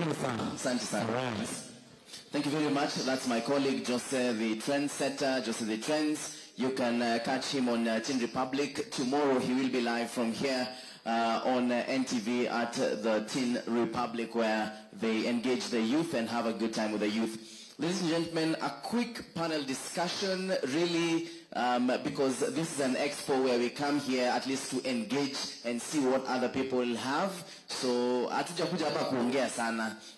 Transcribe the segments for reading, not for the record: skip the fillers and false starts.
Asante sana. Thank you very much. That's my colleague, Jose the Trendsetter, Jose the Trends. You can catch him on Teen Republic. Tomorrow he will be live from here on NTV at the Teen Republic, where they engage the youth and have a good time with the youth. Ladies and gentlemen, a quick panel discussion, really, because this is an expo where we come here at least to engage and see what other people have. So,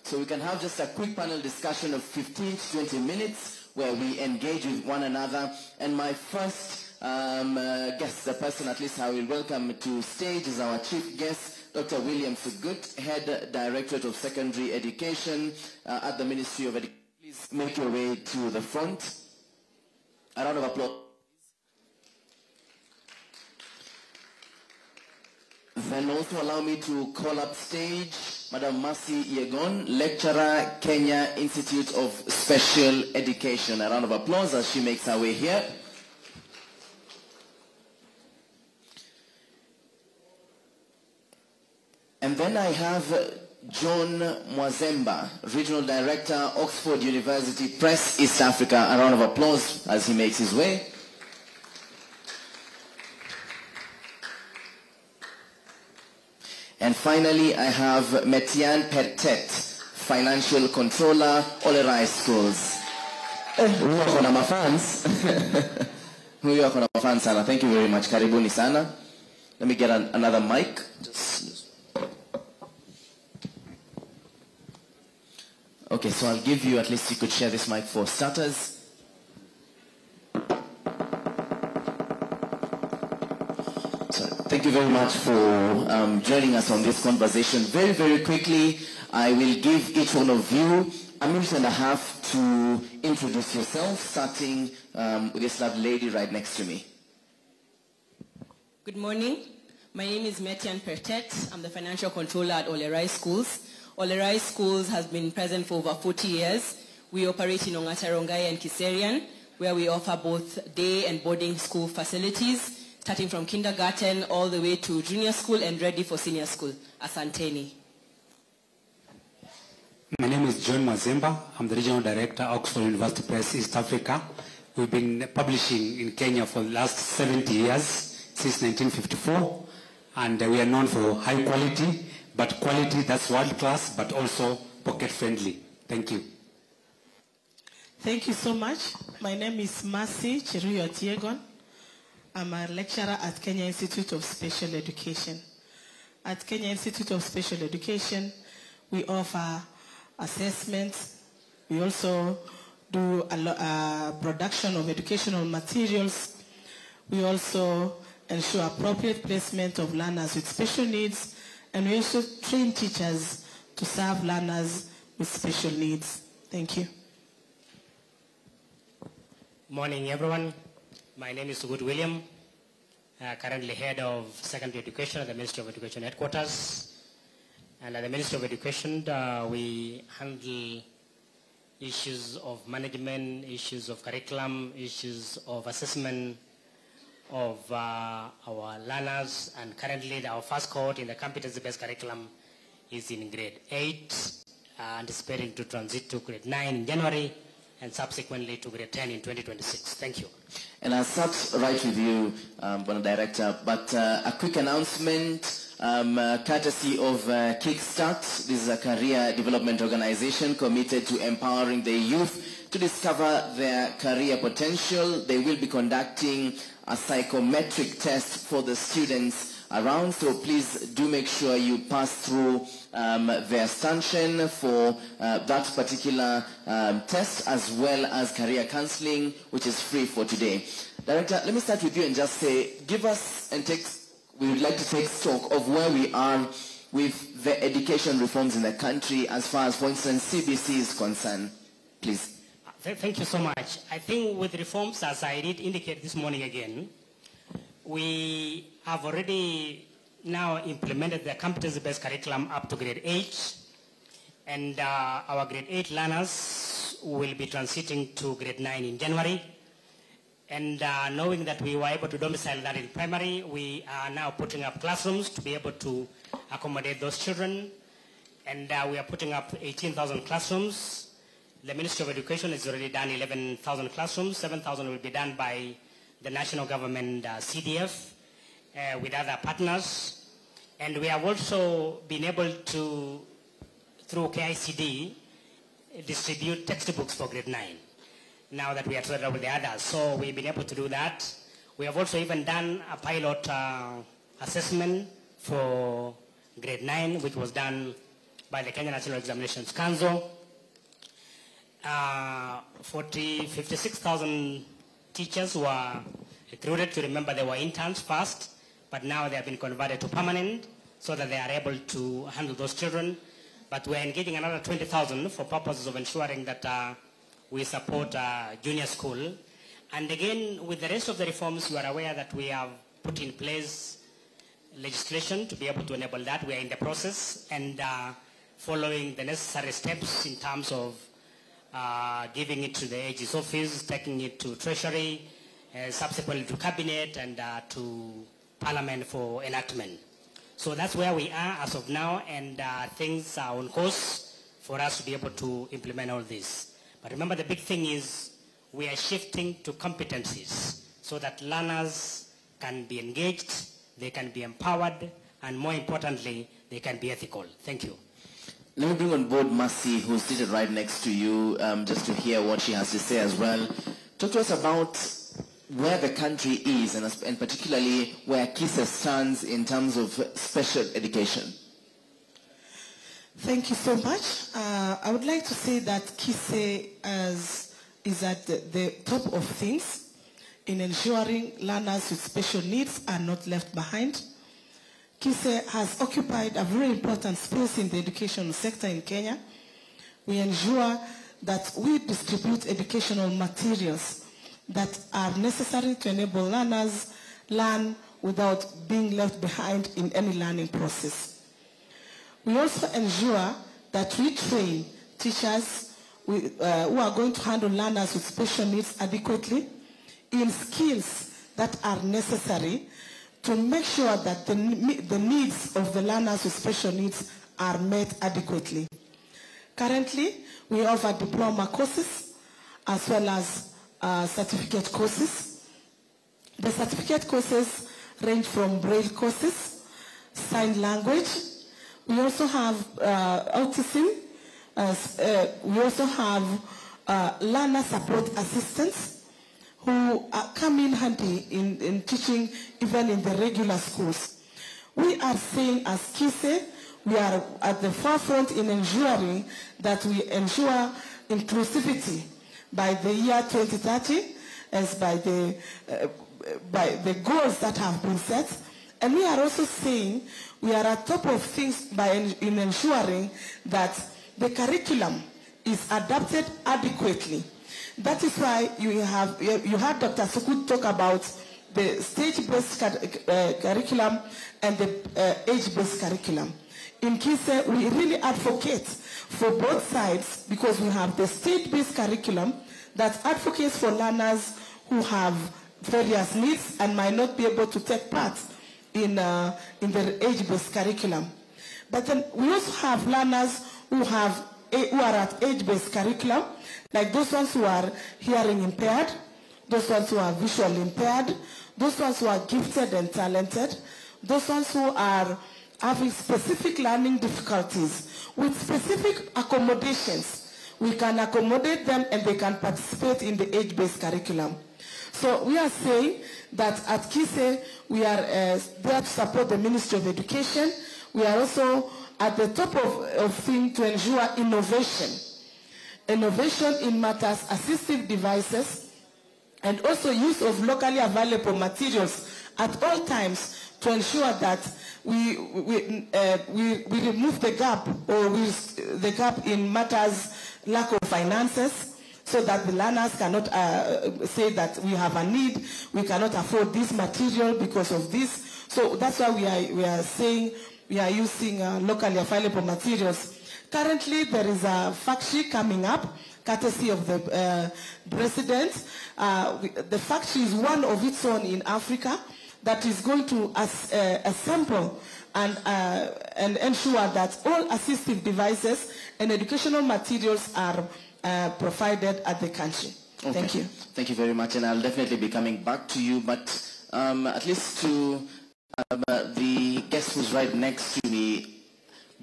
so we can have just a quick panel discussion of 15 to 20 minutes where we engage with one another. And my first guest, the person at least I will welcome to stage, is our chief guest, Dr. William Sugut, Head Directorate of Secondary Education at the Ministry of Education. Please make your way to the front. A round of applause. Then also allow me to call up stage Madam Mercy Yegon, Lecturer, Kenya Institute of Special Education. A round of applause as she makes her way here. And then I have John Mwazemba, Regional Director, Oxford University Press, East Africa. A round of applause as he makes his way. And finally, I have Metian Pertet, Financial Controller, Olerai Schools. Huyo kuna mafans. Huyo kuna mafans sana. Thank you very much. Karibuni sana. Let me get another mic. Okay, so I'll give you, at least you could share this mic for starters. So, thank you very much for joining us on this conversation. Very, very quickly, I will give each one of you a minute and a half to introduce yourself, starting with this lovely lady right next to me. Good morning. My name is Metian Pertet. I'm the Financial Controller at Olerai Schools. Olerai Schools has been present for over 40 years. We operate in Ongata Rongai and Kiserian, where we offer both day and boarding school facilities, starting from kindergarten all the way to junior school and ready for senior school. Asanteni. My name is John Mwazemba. I'm the Regional Director, Oxford University Press, East Africa. We've been publishing in Kenya for the last 70 years, since 1954, and we are known for high quality, but quality that's world class, but also pocket friendly. Thank you. Thank you so much. My name is Mercy Cheruyo Tiegon. I'm a lecturer at Kenya Institute of Special Education. At Kenya Institute of Special Education, we offer assessments. We also do a production of educational materials. We also ensure appropriate placement of learners with special needs, and we also train teachers to serve learners with special needs. Thank you. Morning, everyone. My name is Sugut William, currently head of secondary education at the Ministry of Education headquarters. And at the Ministry of Education, we handle issues of management, issues of curriculum, issues of assessment of our learners. And currently, our first cohort in the competency-based curriculum is in grade 8, anticipating to transit to grade 9 in January, and subsequently to grade 10 in 2026. Thank you. And I'll start right with you, Bono Director, but a quick announcement, courtesy of Kickstart. This is a career development organization committed to empowering the youth to discover their career potential. They will be conducting a psychometric test for the students around, so please do make sure you pass through their stanchion for that particular test, as well as career counseling, which is free for today. Director, let me start with you and just say, give us and we would like to take stock of where we are with the education reforms in the country as far as, for instance, CBC is concerned. Please. Thank you so much. I think with reforms, as I did indicate this morning again, we have already now implemented the competency-based curriculum up to grade 8, and our grade 8 learners will be transiting to grade 9 in January. And knowing that we were able to domicile that in primary, we are now putting up classrooms to be able to accommodate those children. And we are putting up 18,000 classrooms. The Ministry of Education has already done 11,000 classrooms. 7,000 will be done by the national government CDF with other partners. And we have also been able to, through KICD, distribute textbooks for grade 9, now that we are together with the others. So we've been able to do that. We have also even done a pilot assessment for grade 9, which was done by the Kenya National Examinations Council. 56,000 teachers were recruited. To remember, they were interns first, but now they have been converted to permanent so that they are able to handle those children. But we're engaging another 20,000 for purposes of ensuring that we support junior school. And again, with the rest of the reforms, you are aware that we have put in place legislation to be able to enable that. We are in the process and following the necessary steps in terms of giving it to the AG's office, taking it to Treasury, subsequently to Cabinet and to Parliament for enactment. So that's where we are as of now, and things are on course for us to be able to implement all this. But remember, the big thing is we are shifting to competencies so that learners can be engaged, they can be empowered, and more importantly, they can be ethical. Thank you. Let me bring on board Mercy, who's seated right next to you, just to hear what she has to say as well. Talk to us about where the country is, and particularly where KISE stands in terms of special education. Thank you so much. I would like to say that KISE is at the top of things in ensuring learners with special needs are not left behind. KISE has occupied a very important space in the education sector in Kenya. We ensure that we distribute educational materials that are necessary to enable learners learn without being left behind in any learning process. We also ensure that we train teachers who are going to handle learners with special needs adequately in skills that are necessary to make sure that the needs of the learners with special needs are met adequately. Currently, we offer diploma courses as well as certificate courses. The certificate courses range from Braille courses, sign language. We also have autism. We also have learner support assistants who come in handy in teaching even in the regular schools. We are saying as KISE, we are at the forefront in ensuring that we ensure inclusivity by the year 2030 as by the goals that have been set. And we are also saying we are at top of things in ensuring that the curriculum is adapted adequately. That is why you heard Dr. Sukut talk about the stage-based curriculum and the age-based curriculum. In KISE, we really advocate for both sides because we have the stage-based curriculum that advocates for learners who have various needs and might not be able to take part in the age-based curriculum. But then we also have learners who are at age-based curriculum, like those ones who are hearing impaired, those ones who are visually impaired, those ones who are gifted and talented, those ones who are having specific learning difficulties with specific accommodations. We can accommodate them and they can participate in the age-based curriculum. So we are saying that at KISE, we are there to support the Ministry of Education. We are also at the top of things to ensure innovation. Innovation in matters assistive devices and also use of locally available materials at all times to ensure that we remove the gap the gap in matters lack of finances, so that the learners cannot say that we have a need, we cannot afford this material because of this. So that's why we are saying we are using locally available materials. Currently, there is a fact sheet coming up, courtesy of the president. The fact sheet is one of its own in Africa that is going to assemble and ensure that all assistive devices and educational materials are provided at the country. Okay. Thank you. Thank you very much, and I'll definitely be coming back to you, but at least to the guest who's right next to me,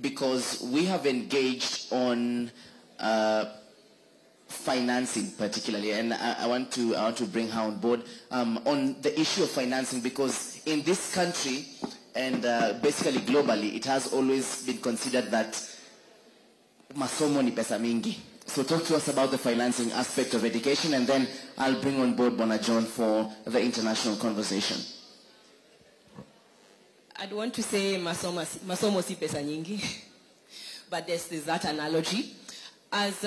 because we have engaged on financing particularly, and I want to bring her on board on the issue of financing, because in this country and basically globally, it has always been considered that masomo ni pesa mingi. So talk to us about the financing aspect of education, and then I'll bring on board Bona John for the international conversation. I'd want to say masomo si pesa nyingi, but there's that analogy. As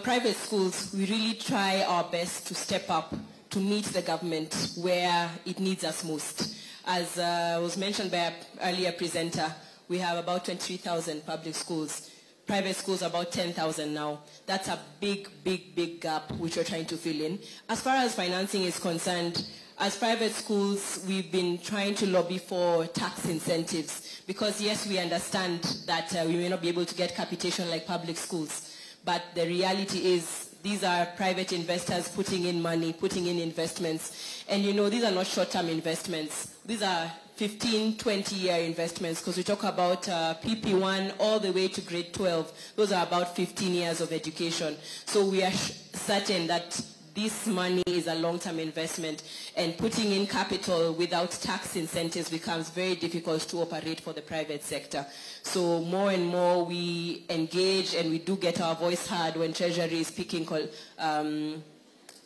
private schools, we really try our best to step up to meet the government where it needs us most. As was mentioned by an earlier presenter, we have about 23,000 public schools. Private schools about 10,000 now. That's a big, big, big gap which we're trying to fill in. As far as financing is concerned, as private schools, we've been trying to lobby for tax incentives because yes, we understand that we may not be able to get capitation like public schools, but the reality is these are private investors putting in money, putting in investments, and you know these are not short-term investments. These are 15, 20-year investments, because we talk about PP1 all the way to grade 12. Those are about 15 years of education. So we are certain that this money is a long-term investment, and putting in capital without tax incentives becomes very difficult to operate for the private sector. So more and more we engage and we do get our voice heard when Treasury is picking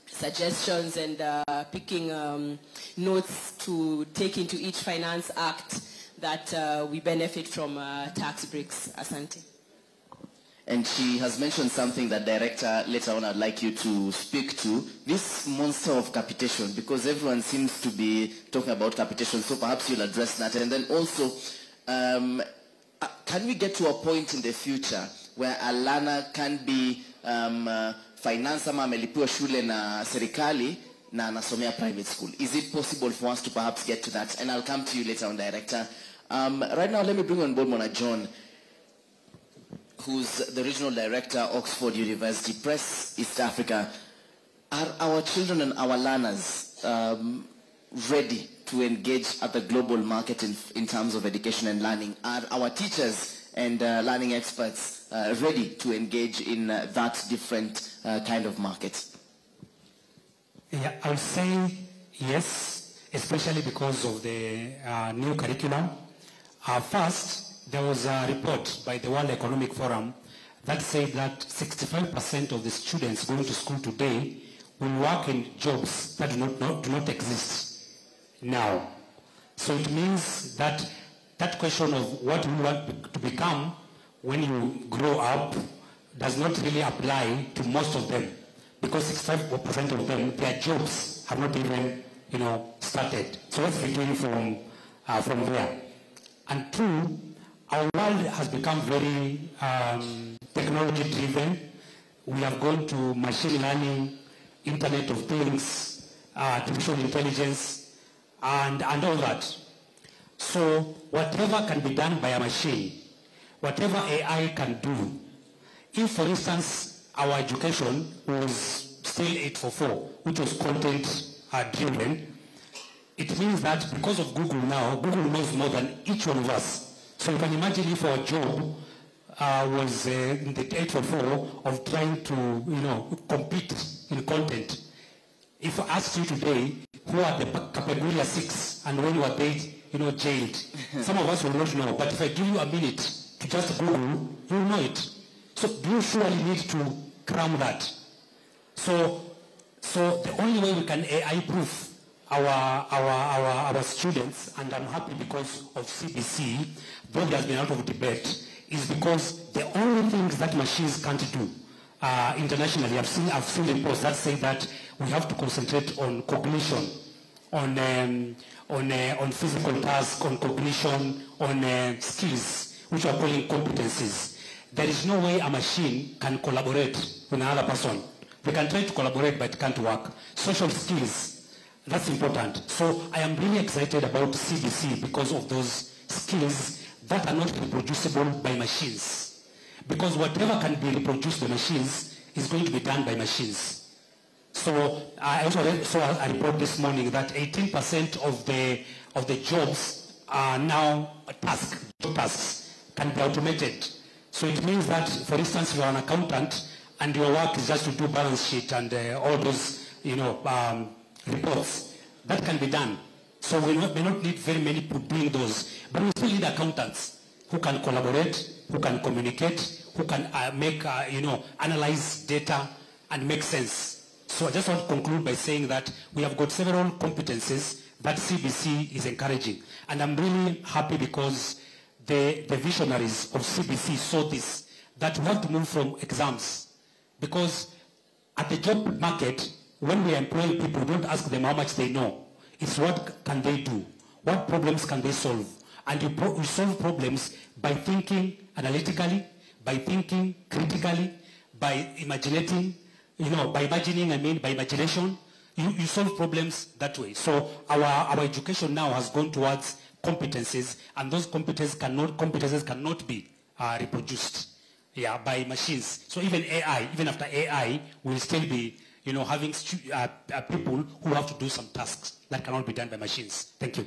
suggestions and picking notes to take into each finance act that we benefit from tax breaks. Asante. And she has mentioned something that Director, later on I'd like you to speak to, this monster of capitation, because everyone seems to be talking about capitation, so perhaps you'll address that. And then also, can we get to a point in the future where a learner can be finance ama amelipiwa shule na serikali na anasomea private school? Is it possible for us to perhaps get to that? And I'll come to you later on, Director. Right now, let me bring on board Bona John, who's the Regional Director, Oxford University Press, East Africa. Are our children and our learners ready to engage at the global market in terms of education and learning? Are our teachers and learning experts ready to engage in that different kind of market? Yeah, I would say yes, especially because of the new curriculum. First, there was a report by the World Economic Forum that said that 65% of the students going to school today will work in jobs that do not exist now. So it means that that question of what you want to become when you grow up does not really apply to most of them, because 65% of them, their jobs have not even started. So let's begin from there. And two, our world has become very technology-driven. We have gone to machine learning, Internet of Things, artificial intelligence, and all that. So whatever can be done by a machine, whatever AI can do, if, for instance, our education was still 844, which was content-driven, it means that because of Google now, Google knows more than each one of us. So you can imagine if our job was in the 844 of trying to, compete in content. If I asked you today, who are the Kapeguria 6 and when were they, jailed? Some of us will not know, but if I give you a minute to just Google, you will know it. So you surely need to cram that. So the only way we can AI-proof our students, and I'm happy because of CBC, though there's been a lot of debate, is because the only things that machines can't do internationally, I've seen reports that say that we have to concentrate on cognition, on physical tasks, on cognition, on skills, which are calling competencies. There is no way a machine can collaborate with another person. They can try to collaborate, but it can't work. Social skills, that's important. So I am really excited about CBC because of those skills that are not reproducible by machines. Because whatever can be reproduced by machines is going to be done by machines. So I also saw a report this morning that 18% of the jobs are now job tasks can be automated. So it means that, for instance, if you are an accountant and your work is just to do balance sheet and all those, reports, that can be done. So we may not need very many people doing those, but we still need accountants who can collaborate, who can communicate, who can analyze data and make sense. So I just want to conclude by saying that we have got several competencies that CBC is encouraging. And I'm really happy because the visionaries of CBC saw this, that we have to move from exams. Because at the job market, when we employ people, we don't ask them how much they know. It's what can they do? What problems can they solve? And you solve problems by thinking analytically, by thinking critically, by imagining, by imagination. You solve problems that way. So our education now has gone towards competencies, and those competencies cannot be reproduced by machines. So even after AI, we'll still be having people who have to do some tasks that cannot be done by machines. Thank you.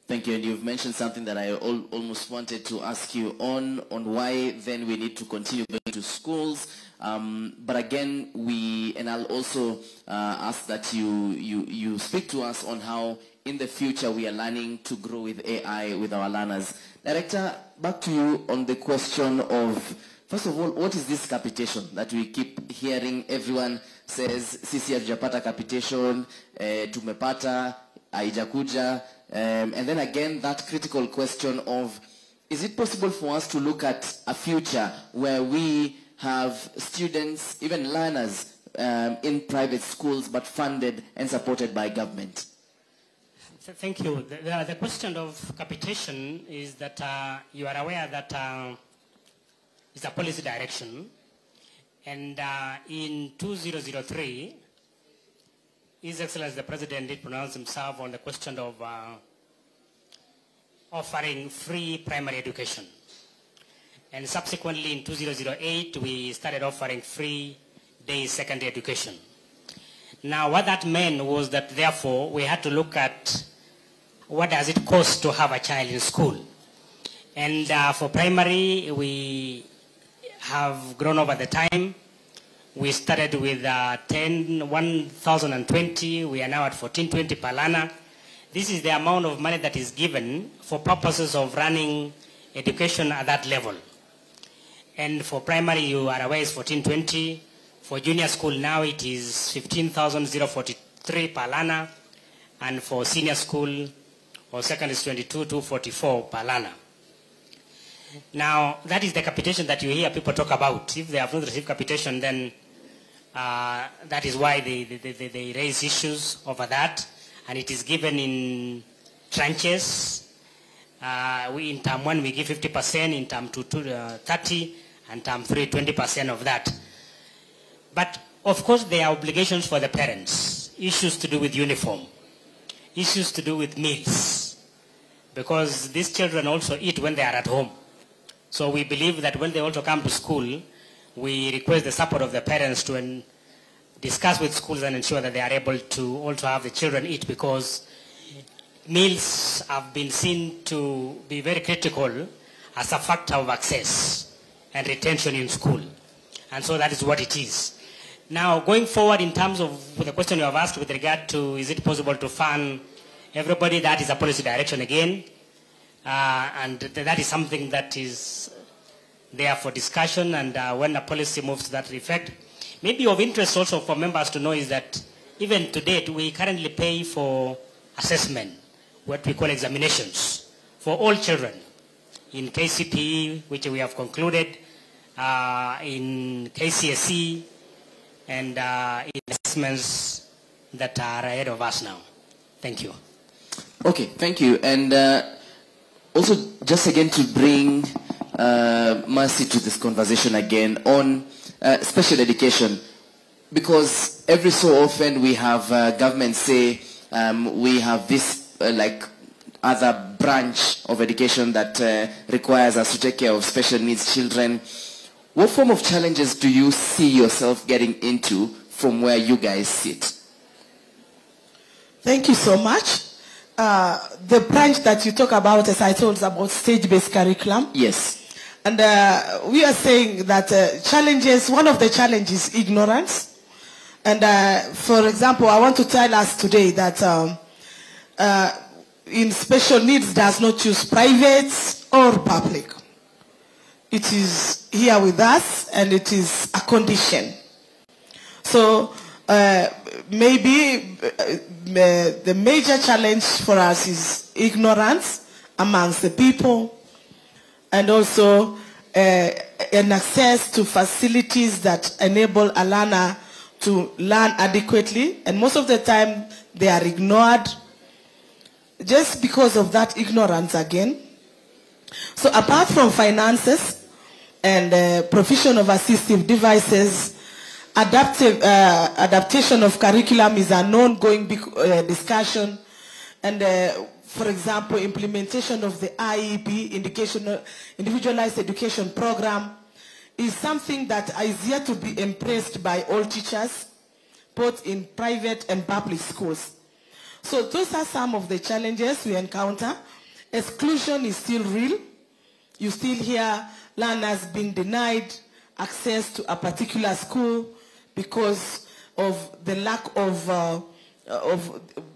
Thank you. And you've mentioned something that I almost wanted to ask you on why then we need to continue going to schools. But again, and I'll also ask that you speak to us on how in the future we are learning to grow with AI with our learners. Director, back to you on the question of, first of all, what is this capitation that we keep hearing? Everyone says, sisi hatujapata capitation, tumepata, haijakuja. And then again, that critical question of, is it possible for us to look at a future where we have students, even learners, in private schools, but funded and supported by government? Thank you. The question of capitation is that you are aware that it's a policy direction. And in 2003, His Excellency the President did pronounce himself on the question of offering free primary education. And subsequently in 2008, we started offering free day secondary education. Now what that meant was that therefore we had to look at what does it cost to have a child in school. And for primary, we have grown over the time. We started with 1,020. We are now at 1,420 per learner. This is the amount of money that is given for purposes of running education at that level. And for primary, you are aware, it's 1,420. For junior school now, it is 15,043 per learner. And for senior school or secondary, it's 22,244 per learner. Now, that is the capitation that you hear people talk about. If they have not received capitation, then that is why they raise issues over that. And it is given in tranches. In term 1, we give 50%, in term 2, 30%, and term 3, 20% of that. But, of course, there are obligations for the parents. Issues to do with uniform. Issues to do with meals. Because these children also eat when they are at home. So we believe that when they also come to school, we request the support of the parents to discuss with schools and ensure that they are able to also have the children eat, because meals have been seen to be very critical as a factor of access and retention in school. And so that is what it is. Now, going forward in terms of the question you have asked with regard to is it possible to fund everybody, that is a policy direction again. And that is something that is there for discussion, and when the policy moves to that effect. Maybe of interest also for members to know is that even to date, we currently pay for assessment, what we call examinations, for all children in KCPE, which we have concluded, in KCSE, and in assessments that are ahead of us now. Thank you. Okay, thank you. And also, just again to bring Mercy to this conversation again on special education, because every so often we have government say we have this other branch of education that requires us to take care of special needs children. What form of challenges do you see yourself getting into from where you guys sit? Thank you so much. The branch that you talk about, as I told, is about stage-based curriculum. Yes. And we are saying that challenges, one of the challenges is ignorance. And for example, I want to tell us today that in special needs does not choose private or public. It is here with us, and it is a condition. So maybe the major challenge for us is ignorance amongst the people, and also an access to facilities that enable a learner to learn adequately, and most of the time they are ignored just because of that ignorance again. So apart from finances and provision of assistive devices, adaptation of curriculum is an ongoing discussion, and for example, implementation of the IEP, Individualized Education Program, is something that is yet to be embraced by all teachers, both in private and public schools. So those are some of the challenges we encounter. Exclusion is still real. You still hear learners being denied access to a particular school because of the lack of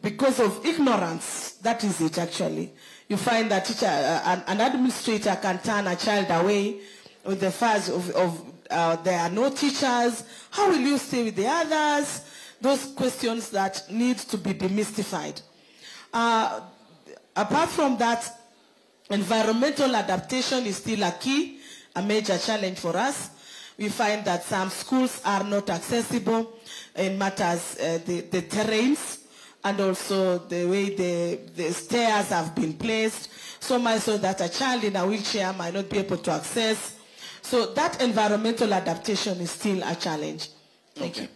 because of ignorance. That is it, actually. You find that an administrator can turn a child away with the fact of there are no teachers. How will you stay with the others? Those questions that need to be demystified. Apart from that, environmental adaptation is still a key, a major challenge for us. We find that some schools are not accessible in matters, the terrains, and also the way the stairs have been placed, so much so that a child in a wheelchair might not be able to access. So that environmental adaptation is still a challenge. Thank you.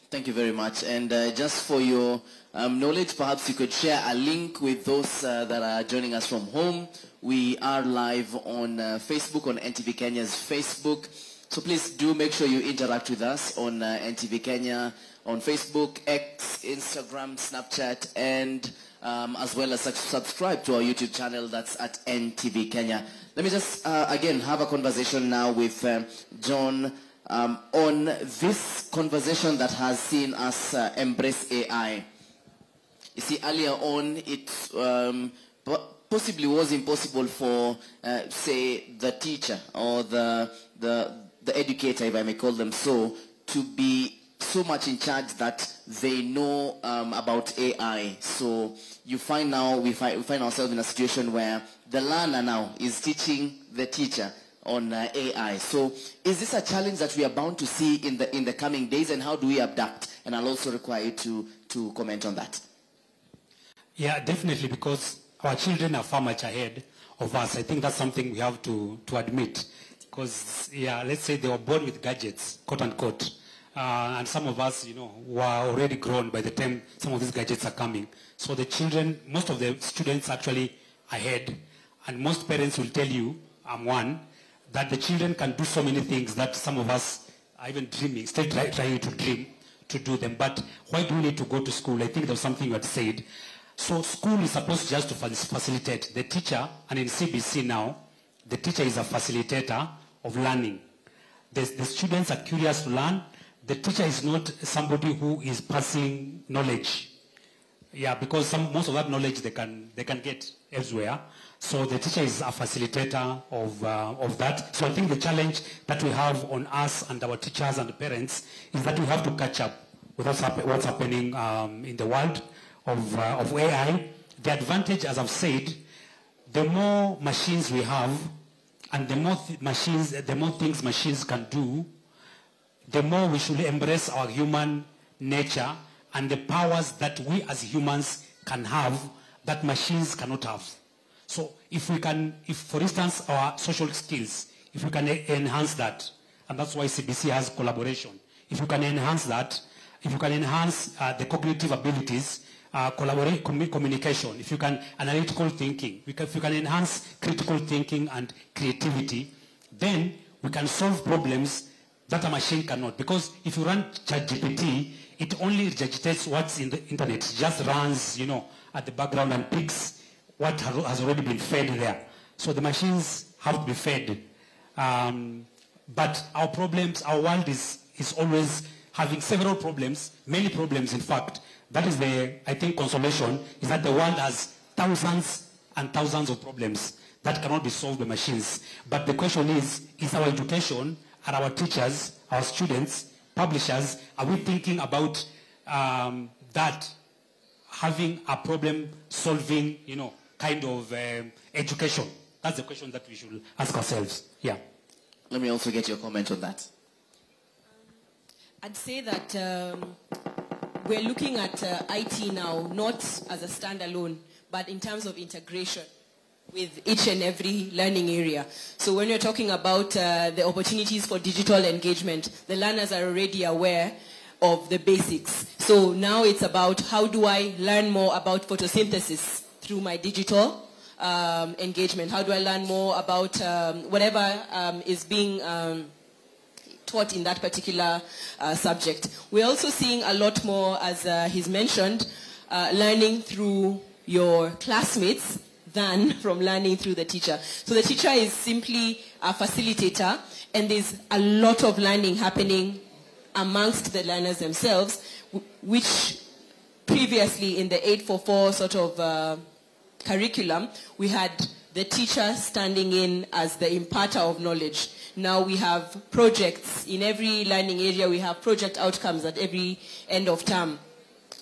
Thank you very much. And just for your knowledge, perhaps you could share a link with those that are joining us from home. We are live on Facebook, on NTV Kenya's Facebook. So please do make sure you interact with us on NTV Kenya, on Facebook, X, Instagram, Snapchat, and as well as subscribe to our YouTube channel. That's at NTV Kenya. Let me just, again, have a conversation now with John on this conversation that has seen us embrace AI. You see, earlier on, it possibly was impossible for, say, the teacher or the educator, if I may call them so, to be so much in charge that they know about AI. So you find now, we find ourselves in a situation where the learner now is teaching the teacher on AI. So is this a challenge that we are bound to see in the coming days, and how do we adapt? And I'll also require you to comment on that. Yeah, definitely, because our children are far much ahead of us. I think that's something we have to admit. Because, yeah, let's say they were born with gadgets, quote unquote. And some of us, were already grown by the time some of these gadgets are coming. So the children, most of the students actually ahead. And most parents will tell you, I'm one, that the children can do so many things that some of us are even dreaming, still trying to dream to do them. But why do we need to go to school? I think there was something you had said. So school is supposed just to facilitate. The teacher, and in CBC now, the teacher is a facilitator of learning. The students are curious to learn. The teacher is not somebody who is passing knowledge. Yeah, because most of that knowledge they can get elsewhere. So the teacher is a facilitator of that. So I think the challenge that we have on us and our teachers and the parents is that we have to catch up with what's happening in the world of AI. The advantage, as I've said, the more machines we have, and the more things machines can do, the more we should embrace our human nature and the powers that we as humans can have that machines cannot have. So if for instance, our social skills, if we can enhance that, and that's why CBC has collaboration, if you can enhance that, if you can enhance the cognitive abilities, communication, if you can analytical thinking, if you can enhance critical thinking and creativity, then we can solve problems that a machine cannot. Because if you run ChatGPT, it only regurgitates what's in the internet. It just runs, at the background and picks what has already been fed there. So the machines have to be fed. But our world is always having several problems, many problems in fact. That is I think, consolation, is that the world has thousands and thousands of problems that cannot be solved by machines. But the question is our education, are our teachers, our students, publishers, are we thinking about that, having a problem-solving, kind of education? That's the question that we should ask ourselves. Yeah. Let me also get your comment on that. I'd say that we're looking at IT now, not as a standalone, but in terms of integration with each and every learning area. So when you're talking about the opportunities for digital engagement, the learners are already aware of the basics. So now it's about how do I learn more about photosynthesis through my digital engagement? How do I learn more about whatever is being taught in that particular subject? We're also seeing a lot more, as he's mentioned, learning through your classmates than from learning through the teacher. So the teacher is simply a facilitator, and there's a lot of learning happening amongst the learners themselves, which previously in the 844 sort of curriculum, we had the teacher standing in as the imparter of knowledge. Now we have projects in every learning area. We have project outcomes at every end of term.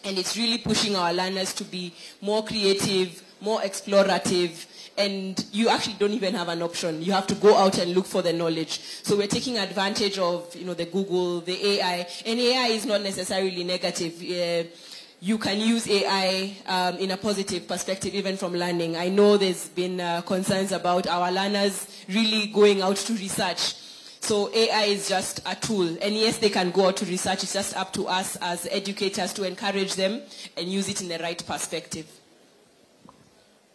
And it's really pushing our learners to be more creative, more explorative, and you actually don't even have an option. You have to go out and look for the knowledge. So we're taking advantage of, the Google, the AI. And AI is not necessarily negative. You can use AI in a positive perspective, even from learning. I know there's been concerns about our learners really going out to research. So AI is just a tool. And yes, they can go out to research. It's just up to us as educators to encourage them and use it in the right perspective.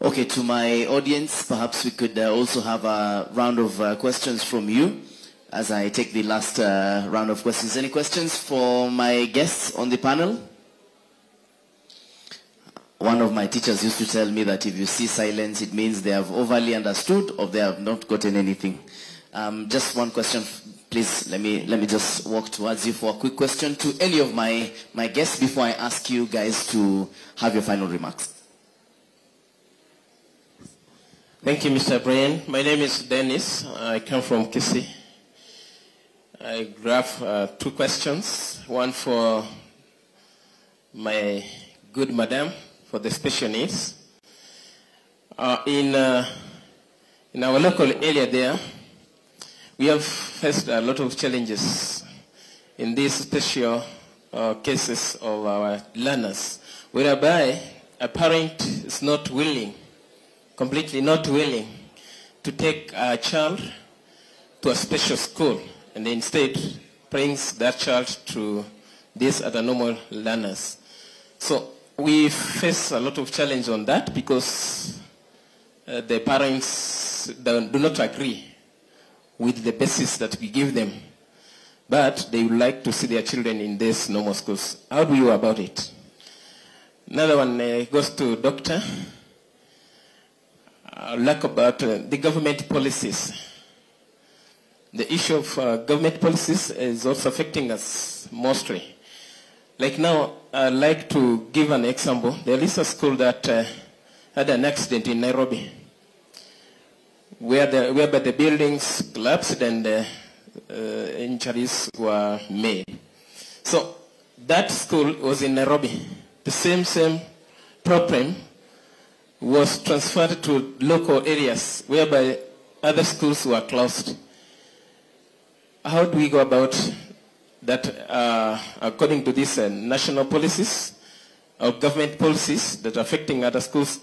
Okay, to my audience, perhaps we could also have a round of questions from you as I take the last round of questions. Any questions for my guests on the panel? One of my teachers used to tell me that if you see silence, it means they have overly understood or they have not gotten anything. Just one question, please. Let me just walk towards you for a quick question to any of my guests before I ask you guys to have your final remarks. Thank you, Mr. Brian. My name is Dennis. I come from Kisii. I have two questions. One for my good madam for the special needs. In our local area there, we have faced a lot of challenges in these special cases of our learners, whereby a parent is not willing, completely not willing, to take a child to a special school and instead brings that child to these other normal learners. So we face a lot of challenge on that because the parents do not agree with the basis that we give them, but they would like to see their children in these normal schools. How do you go about it? Another one goes to Doctor. Lack about the government policies. The issue of government policies is also affecting us mostly. Like now, I'd like to give an example. There is a school that had an accident in Nairobi, whereby the buildings collapsed and injuries were made. So that school was in Nairobi. The same problem was transferred to local areas whereby other schools were closed. How do we go about that according to these national policies or government policies that are affecting other schools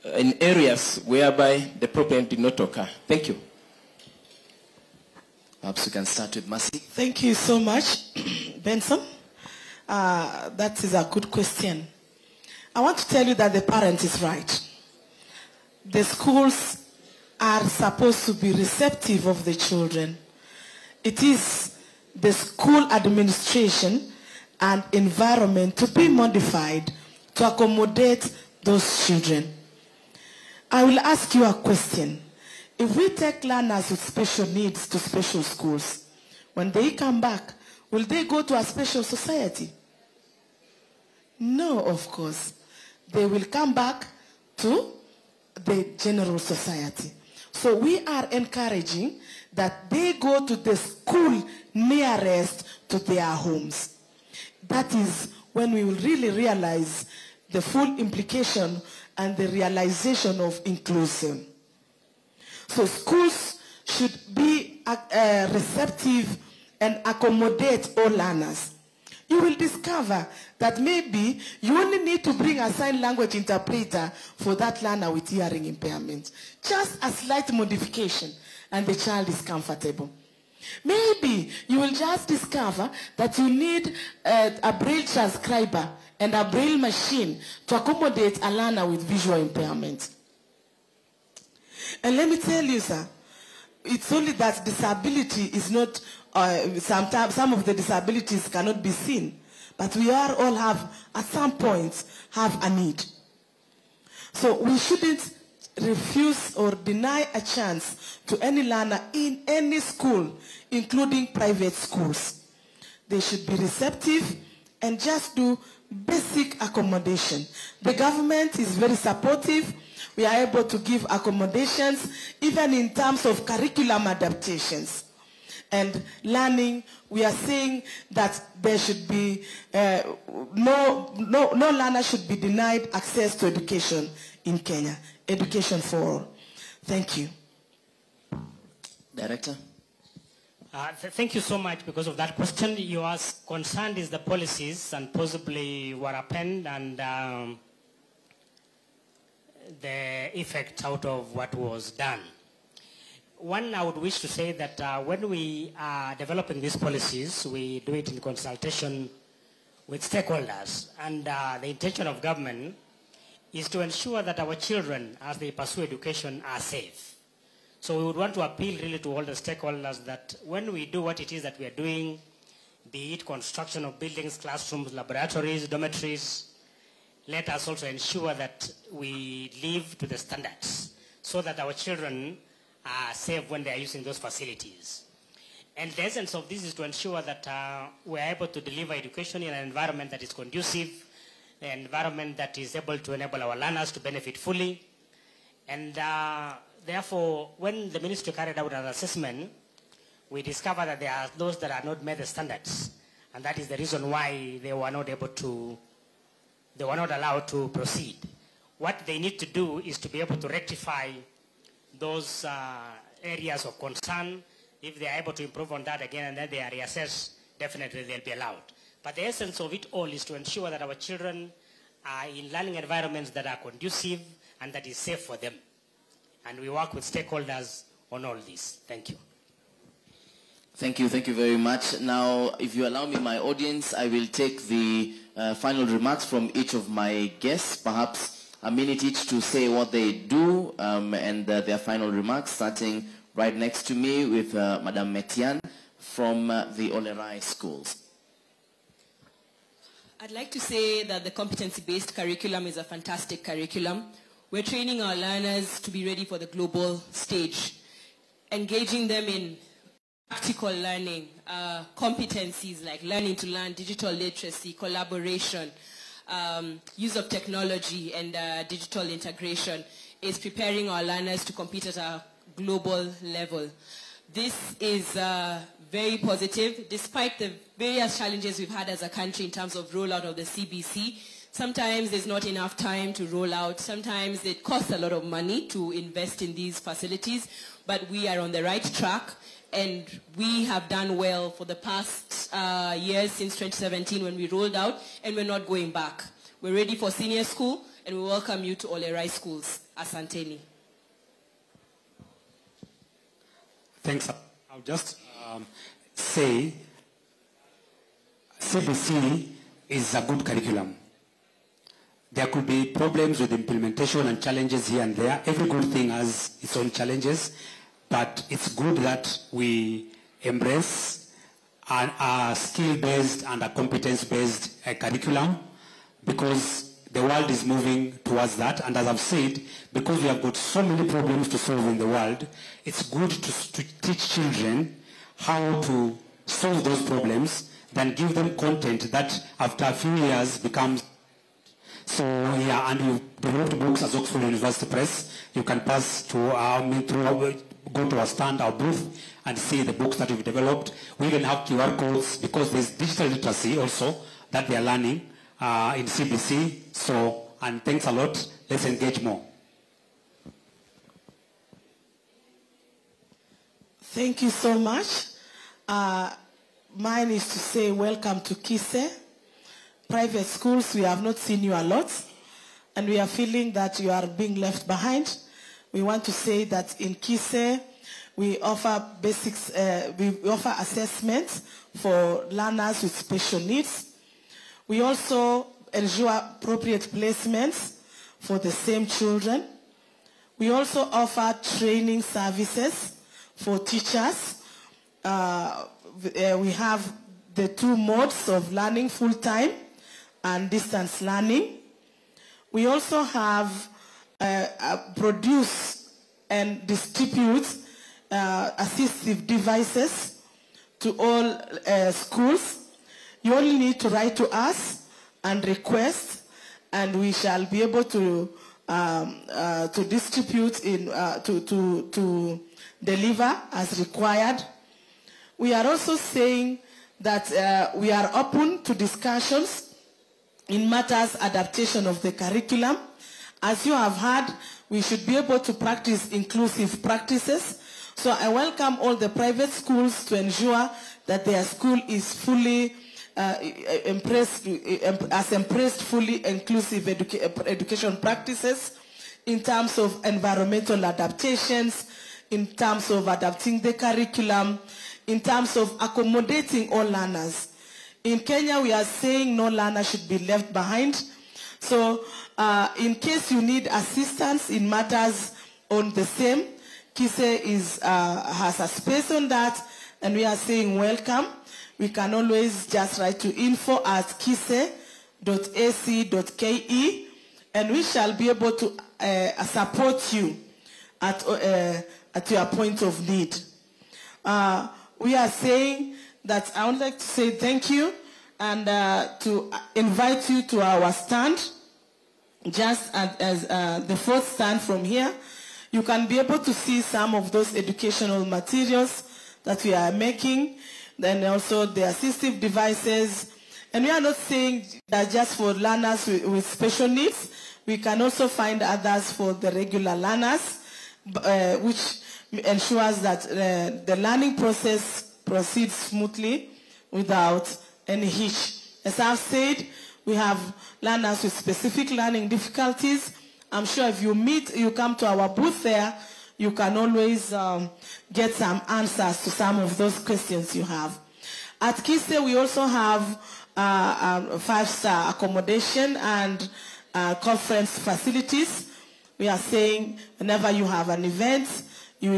in areas whereby the problem did not occur? Thank you. Perhaps we can start with Mercy. Thank you so much, Benson. That is a good question. I want to tell you that the parent is right. The schools are supposed to be receptive of the children. It is the school administration and environment to be modified to accommodate those children. I will ask you a question. If we take learners with special needs to special schools, when they come back, will they go to a special society? No, of course. They will come back to the general society. So we are encouraging that they go to the school nearest to their homes. That is when we will really realize the full implication and the realization of inclusion. So schools should be receptive and accommodate all learners. You will discover that maybe you only need to bring a sign language interpreter for that learner with hearing impairment. Just a slight modification and the child is comfortable. Maybe you will just discover that you need a braille transcriber and a braille machine to accommodate a learner with visual impairment. And let me tell you, sir, it's only that disability is not, sometimes some of the disabilities cannot be seen, but we all have, at some point, have a need. So we shouldn't refuse or deny a chance to any learner in any school, including private schools. They should be receptive and just do basic accommodation. The government is very supportive. We are able to give accommodations, even in terms of curriculum adaptations. And learning, we are saying that there should be, no learner should be denied access to education in Kenya. Education for all. Thank you. Director? Thank you so much because of that question. You are concerned is the policies and possibly what happened and the effect out of what was done. One, I would wish to say that when we are developing these policies, we do it in consultation with stakeholders. And the intention of government is to ensure that our children, as they pursue education, are safe. So we would want to appeal really to all the stakeholders that when we do what it is that we are doing, be it construction of buildings, classrooms, laboratories, dormitories, let us also ensure that we live to the standards so that our children are safe when they are using those facilities. And the essence of this is to ensure that we are able to deliver education in an environment that is conducive, an environment that is able to enable our learners to benefit fully. And therefore, when the ministry carried out an assessment, we discovered that there are those that are not met the standards. And that is the reason why they were not able to, they were not allowed to proceed. What they need to do is to be able to rectify those areas of concern. If they are able to improve on that again and then they are reassessed, definitely they'll be allowed. But the essence of it all is to ensure that our children are in learning environments that are conducive and that is safe for them. And we work with stakeholders on all this. Thank you. Thank you very much. Now, if you allow me, my audience, I will take the final remarks from each of my guests, perhaps a minute each to say what they do and their final remarks, starting right next to me with Madame Metian from the Olerai schools. I'd like to say that the competency-based curriculum is a fantastic curriculum. We're training our learners to be ready for the global stage, engaging them in practical learning, competencies like learning to learn, digital literacy, collaboration, use of technology and digital integration is preparing our learners to compete at a global level. This is very positive, despite the various challenges we've had as a country in terms of rollout of the CBC. Sometimes there's not enough time to roll out. Sometimes it costs a lot of money to invest in these facilities, but we are on the right track. And we have done well for the past years since 2017 when we rolled out, and we're not going back. We're ready for senior school, and we welcome you to Olerai schools. Asanteni. Thanks. I'll just say CBC is a good curriculum. There could be problems with implementation and challenges here and there. Every good thing has its own challenges, but it's good that we embrace a skill-based and a competence-based curriculum, because the world is moving towards that. And as I've said, because we have got so many problems to solve in the world, it's good to teach children how to solve those problems, than give them content that after a few years becomes. So yeah, and we developed books as Oxford University Press. You can pass to go to our stand, our booth, and see the books that we've developed. We even have QR codes, because there's digital literacy also that they are learning in CBC. So, and thanks a lot. Let's engage more. Thank you so much. Mine is to say welcome to Kise. Private schools, we have not seen you a lot, and we are feeling that you are being left behind. We want to say that in Kise, we offer basics, we offer assessments for learners with special needs. We also ensure appropriate placements for the same children. We also offer training services for teachers. We have the two modes of learning, full-time and distance learning. We also have produce and distribute assistive devices to all schools. You only need to write to us and request, and we shall be able to distribute to deliver as required. We are also saying that we are open to discussions in matters adaptation of the curriculum. As you have heard, we should be able to practice inclusive practices. So I welcome all the private schools to ensure that their school is fully embraced fully inclusive education practices in terms of environmental adaptations, in terms of adapting the curriculum, in terms of accommodating all learners. In Kenya, we are saying no learner should be left behind. So in case you need assistance in matters on the same, Kise has a space on that, and we are saying welcome. We can always just write to info@kise.ac.ke, and we shall be able to support you at your point of need. We are saying that I would like to say thank you, and to invite you to our stand, just as the fourth stand from here. You can be able to see some of those educational materials that we are making, then also the assistive devices. And we are not saying that just for learners with special needs. We can also find others for the regular learners, which ensures that the learning process proceeds smoothly without any hitch. As I've said, we have learners with specific learning difficulties. I'm sure if you come to our booth there, you can always get some answers to some of those questions you have. At Kise, we also have 5-star accommodation and conference facilities. We are saying whenever you have an event, we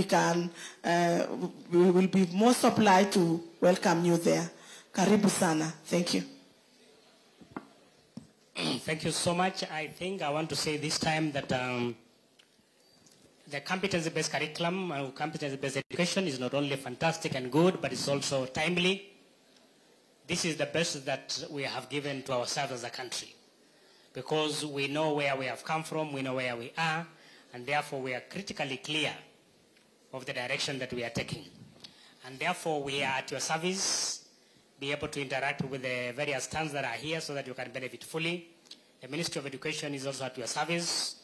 will be most obliged to welcome you there. Karibu sana. Thank you. Thank you so much. I think I want to say this time that the competency-based curriculum and competency-based education is not only fantastic and good, but it's also timely. This is the best that we have given to ourselves as a country, because we know where we have come from, we know where we are, and therefore we are critically clear of the direction that we are taking. And therefore we are at your service, be able to interact with the various stands that are here so that you can benefit fully. The Ministry of Education is also at your service.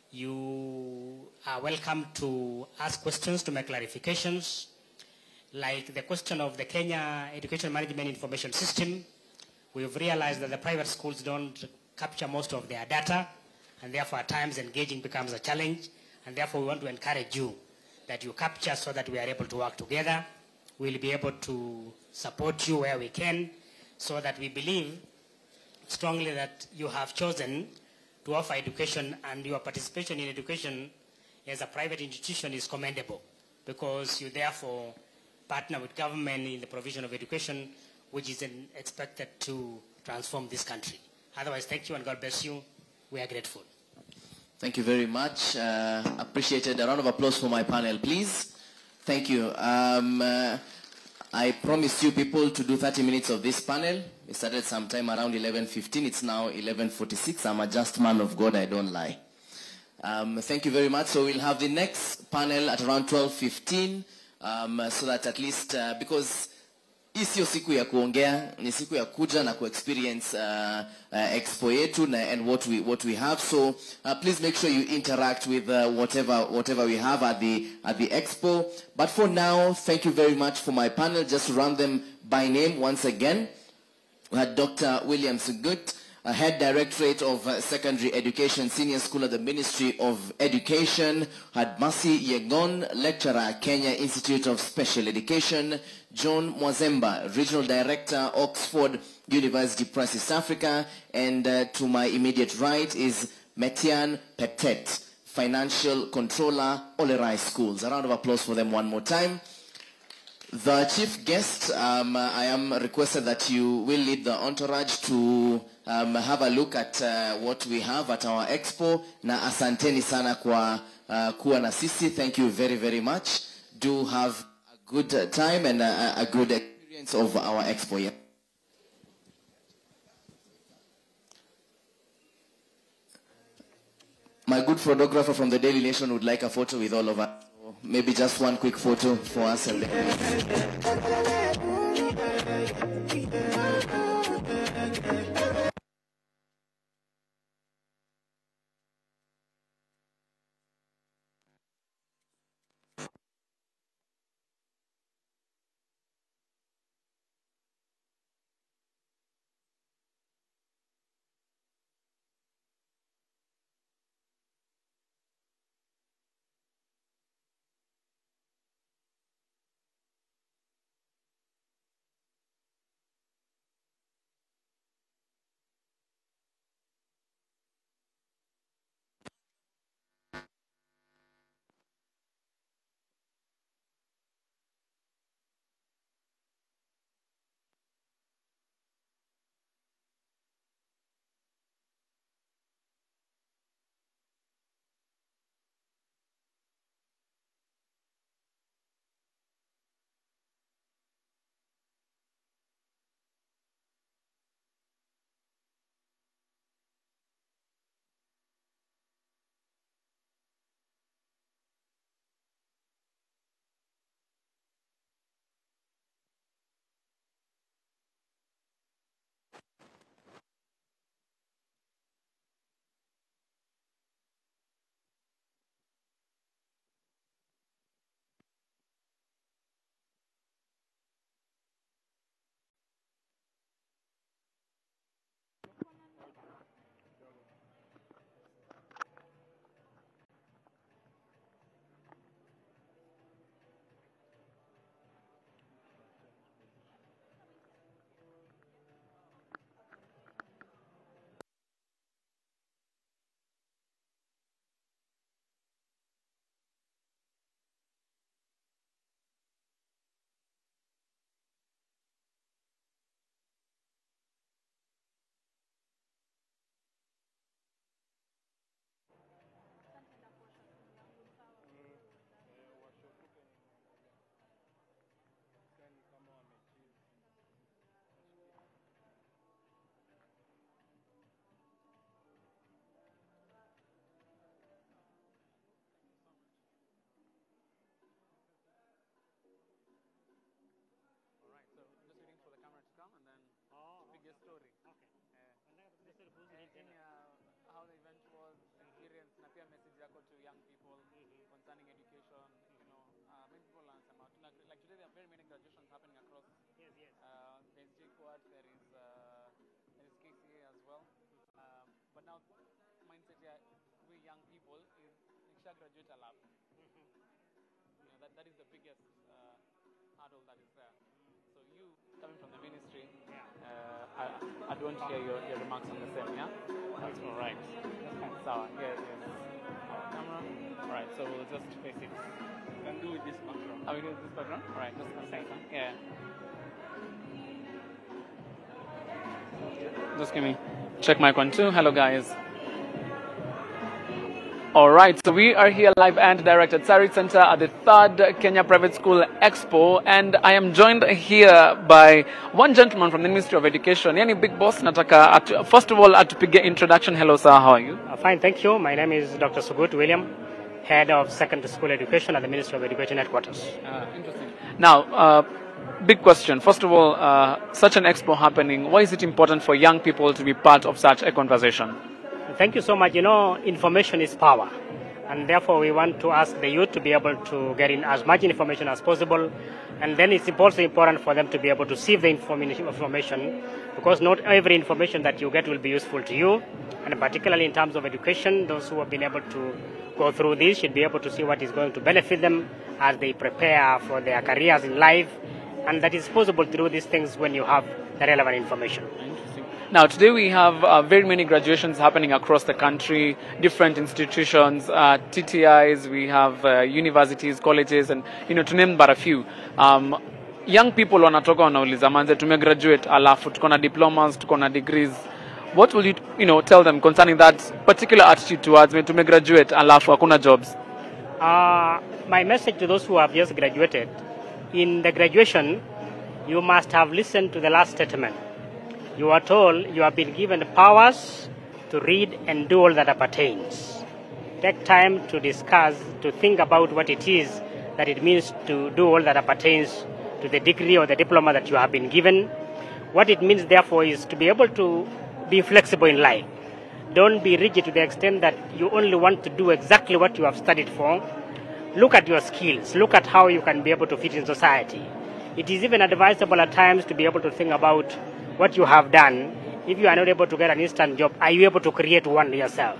You are welcome to ask questions, to make clarifications, like the question of the Kenya Education Management Information System. We've realized that the private schools don't capture most of their data, and therefore at times engaging becomes a challenge, and therefore we want to encourage you that you capture so that we are able to work together. We'll be able to support you where we can, so that we believe strongly that you have chosen to offer education, and your participation in education as a private institution is commendable because you therefore partner with government in the provision of education, which is expected to transform this country. Otherwise, thank you and God bless you. We are grateful. Thank you very much. Appreciated. A round of applause for my panel, please. Thank you. I promised you people to do 30 minutes of this panel. We started sometime around 11:15. It's now 11:46. I'm a just man of God. I don't lie. Thank you very much. So we'll have the next panel at around 12:15, so that at least, because hii sio siku ya kuongea, ni siku ya kuja na ku-experience expo yetu and what we have. So please make sure you interact with whatever we have at the expo. But for now, thank you very much for my panel. Just to run them by name once again. We had Dr. William Sugut, Head Directorate of Secondary Education, Senior School at the Ministry of Education. Had Masi Yegon, Lecturer, Kenya Institute of Special Education. John Mwazemba, Regional Director, Oxford University Press East Africa. And to my immediate right is Metian Petet, Financial Controller, Olerai Schools. A round of applause for them one more time. The chief guest, I am requested that you will lead the entourage to have a look at what we have at our expo. Na asanteni sana kwa kuwa na sisi. Thank you very, very much. Do have a good time and a good experience of our expo here. My good photographer from the Daily Nation would like a photo with all of us. So maybe just one quick photo for us and we want to hear your remarks on the same, yeah? That's all right. So, yes. Camera. All right, so we'll just face it. Can do with this background. Are we doing this background? All right, just a second. Yeah. Just give me check mic 1 2. Hello, guys. All right, so we are here live and direct at Sari Center at the 3rd Kenya Private School Expo, and I am joined here by one gentleman from the Ministry of Education. Yani big boss, nataka first of all atupige introduction. Hello sir, how are you? Fine, thank you. My name is Dr. Sugut William, Head of Secondary School Education at the Ministry of Education Headquarters. Interesting. Now, big question. First of all, such an expo happening, why is it important for young people to be part of such a conversation? Thank you so much. You know, information is power. And therefore, we want to ask the youth to be able to get in as much information as possible. And then it's also important for them to be able to sieve the information, because not every information that you get will be useful to you. And particularly in terms of education, those who have been able to go through this should be able to see what is going to benefit them as they prepare for their careers in life. And that is possible to do these things when you have the relevant information. Now, today we have very many graduations happening across the country, different institutions, TTIs, we have universities, colleges, and, to name but a few. Young people wanatoka wanauliza manze tumegraduate alafu tuko na diplomas, tuko na degrees. What will you, tell them concerning that particular attitude towards me tumegraduate alafu hakuna jobs? My message to those who have just graduated, in the graduation, you must have listened to the last statement. You are told you have been given the powers to read and do all that appertains. Take time to discuss, to think about what it is that it means to do all that appertains to the degree or the diploma that you have been given. What it means, therefore, is to be able to be flexible in life. Don't be rigid to the extent that you only want to do exactly what you have studied for. Look at your skills. Look at how you can be able to fit in society. It is even advisable at times to be able to think about what you have done. If you are not able to get an instant job, are you able to create one yourself?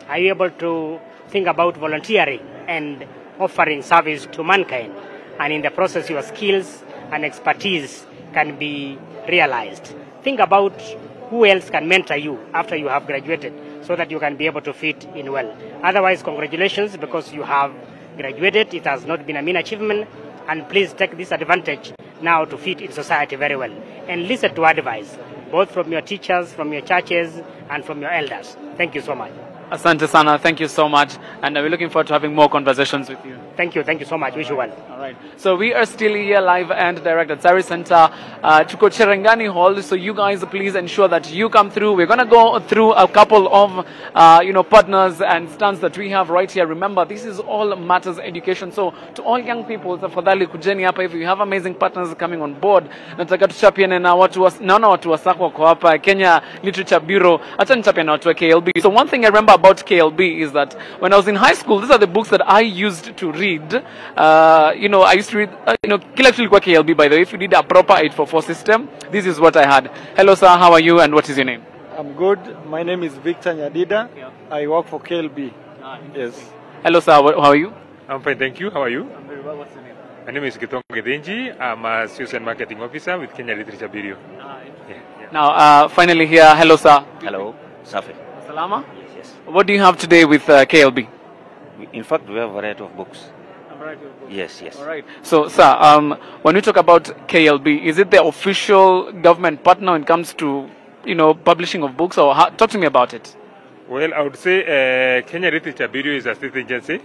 Are you able to think about volunteering and offering service to mankind? And in the process, your skills and expertise can be realized. Think about who else can mentor you after you have graduated so that you can be able to fit in well. Otherwise, congratulations, because you have graduated. It has not been a mean achievement. And please take this advantage now to fit in society very well. And listen to advice, both from your teachers, from your churches, and from your elders. Thank you so much. Asante sana, thank you so much. And we're looking forward to having more conversations with you. Thank you so much. Wish you well. All right. So we are still here live and direct at Sari Center, Chuko Cherengani Hall. So you guys please ensure that you come through. We're going to go through a couple of, partners and stands that we have right here. Remember, this is all matters education. So to all young people, tafadhali kujeni hapa. If you have amazing partners coming on board, nataka tuchapiane na watu wasako kwa hapa Kenya Literature Bureau. Acha nichapiane na watu wa KLB. So one thing I remember about KLB is that when I was in high school, these are the books that I used to read. I used to read, kila kitu ilikuwa KLB, by the way. If you did a proper 844 system, this is what I had. Hello, sir. How are you and what is your name? I'm good. My name is Victor Nyadida. Yeah. I work for KLB. Yes. Hello, sir. How are you? I'm fine, thank you. How are you? I'm very well. What's your name? My name is Gitonga Gedenji. I'm a Sales and Marketing Officer with Kenya Literature Bureau. Yeah. Now, finally here. Hello, sir. Hello. Safi. Salama? Yes. What do you have today with KLB? In fact, we have a variety of books. A variety of books? Yes. All right. So, sir, when we talk about KLB, is it the official government partner when it comes to, publishing of books? Or talk to me about it. Well, I would say Kenya Literature Bureau is a state agency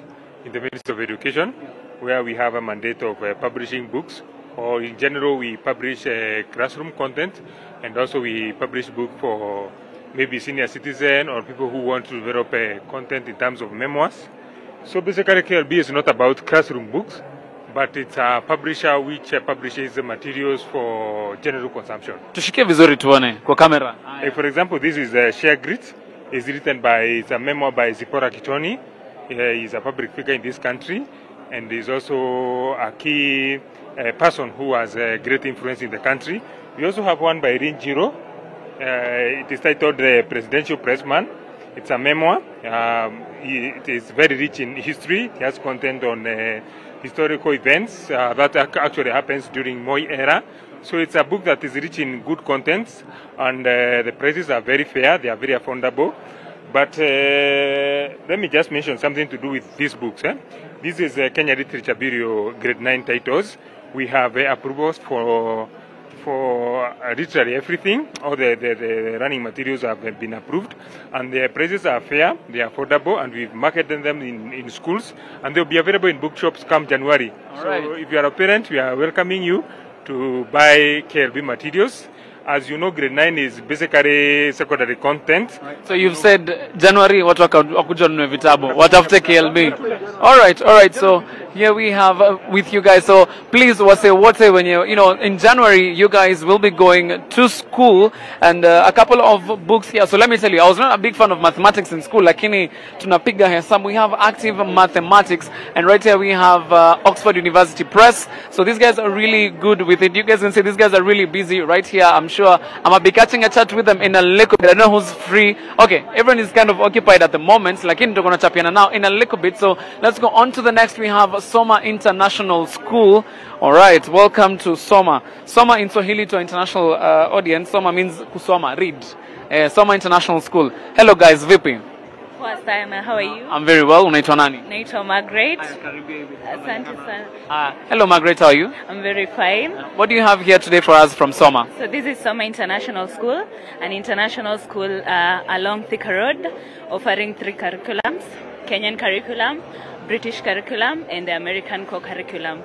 in the Ministry of Education, where we have a mandate of publishing books, or in general we publish classroom content, and also we publish books for maybe senior citizen or people who want to develop content in terms of memoirs. So basically KLB is not about classroom books, but it's a publisher which publishes materials for general consumption. Tushike vizuri tuone kwa kamera. For example, this is Share Grit. It's a memoir by Zipporah Kitoni. He's a public figure in this country, and he's also a key person who has a great influence in the country. We also have one by Rin Jiro. It is titled The Presidential Pressman. It's a memoir. It is very rich in history. It has content on historical events that actually happens during Moi era, So it's a book that is rich in good contents, and the prices are very fair, they are very affordable. But let me just mention something to do with these books. This is Kenya Literature Bureau Grade 9 titles. We have approvals for literally everything. All the running materials have been approved, and the prices are fair, they are affordable, and we've marketed them in schools, and they'll be available in bookshops come January. So if you are a parent, we are welcoming you to buy KLB materials. As you know, grade 9 is basically secondary content. So you've said January, what after KLB? All right. So here we have with you guys. So please, what say when in January, you guys will be going to school, and a couple of books here. So let me tell you, I was not a big fan of mathematics in school. Lakini tunapiga hesabu. We have active mathematics, and right here we have Oxford University Press. So these guys are really good with it. You guys can see these guys are really busy right here. I'm sure I'm gonna be catching a chat with them in a little bit. I don't know who's free. Okay, everyone is kind of occupied at the moment. Lakini we're gonna chapiana now in a little bit. So let's go on to the next. We have Soma International School. All right, welcome to Soma. Soma in Swahili to our international audience. Soma means kusoma, read. Soma International School. Hello guys, vipi? First time, how are you? I'm very well. Unaitwa nani? Naitwa Margaret. Asante sana. Hello Margaret, how are you? I'm very fine. What do you have here today for us from Soma? So this is Soma International School, an international school along Thika Road, offering 3 curriculums: Kenyan curriculum, British curriculum, and the American co-curriculum,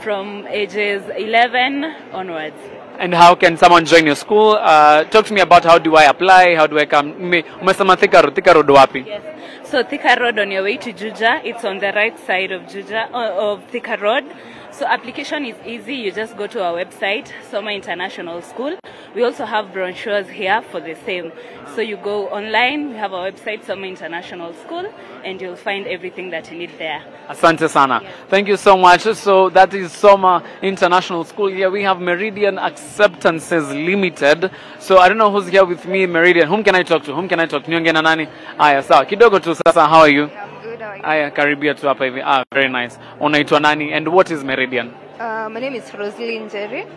from ages 11 onwards. And how can someone join your school? Talk to me about how do I apply, how do I come? Umesema Thika Road wapi? Yes. So Thika Road, on your way to Juja, it's on the right side of Juja, of Thika Road. So application is easy. You just go to our website, Soma International School. We also have brochures here for the same. So you go online, we have our website, Soma International School, and you'll find everything that you need there. Asante sana. Yeah. Thank you so much. So that is Soma International School. Here we have Meridian Acceptances Limited. So I don't know who's here with me, Meridian. Whom can I talk to? Niongea na nani? Aya, sawa. Kidogo tu sasa, how are you? I'm good, how are you? Aya, karibia tu hapa hivi. Very nice. Unaitwa nani? And what is Meridian? My name is Rosaline Jerry.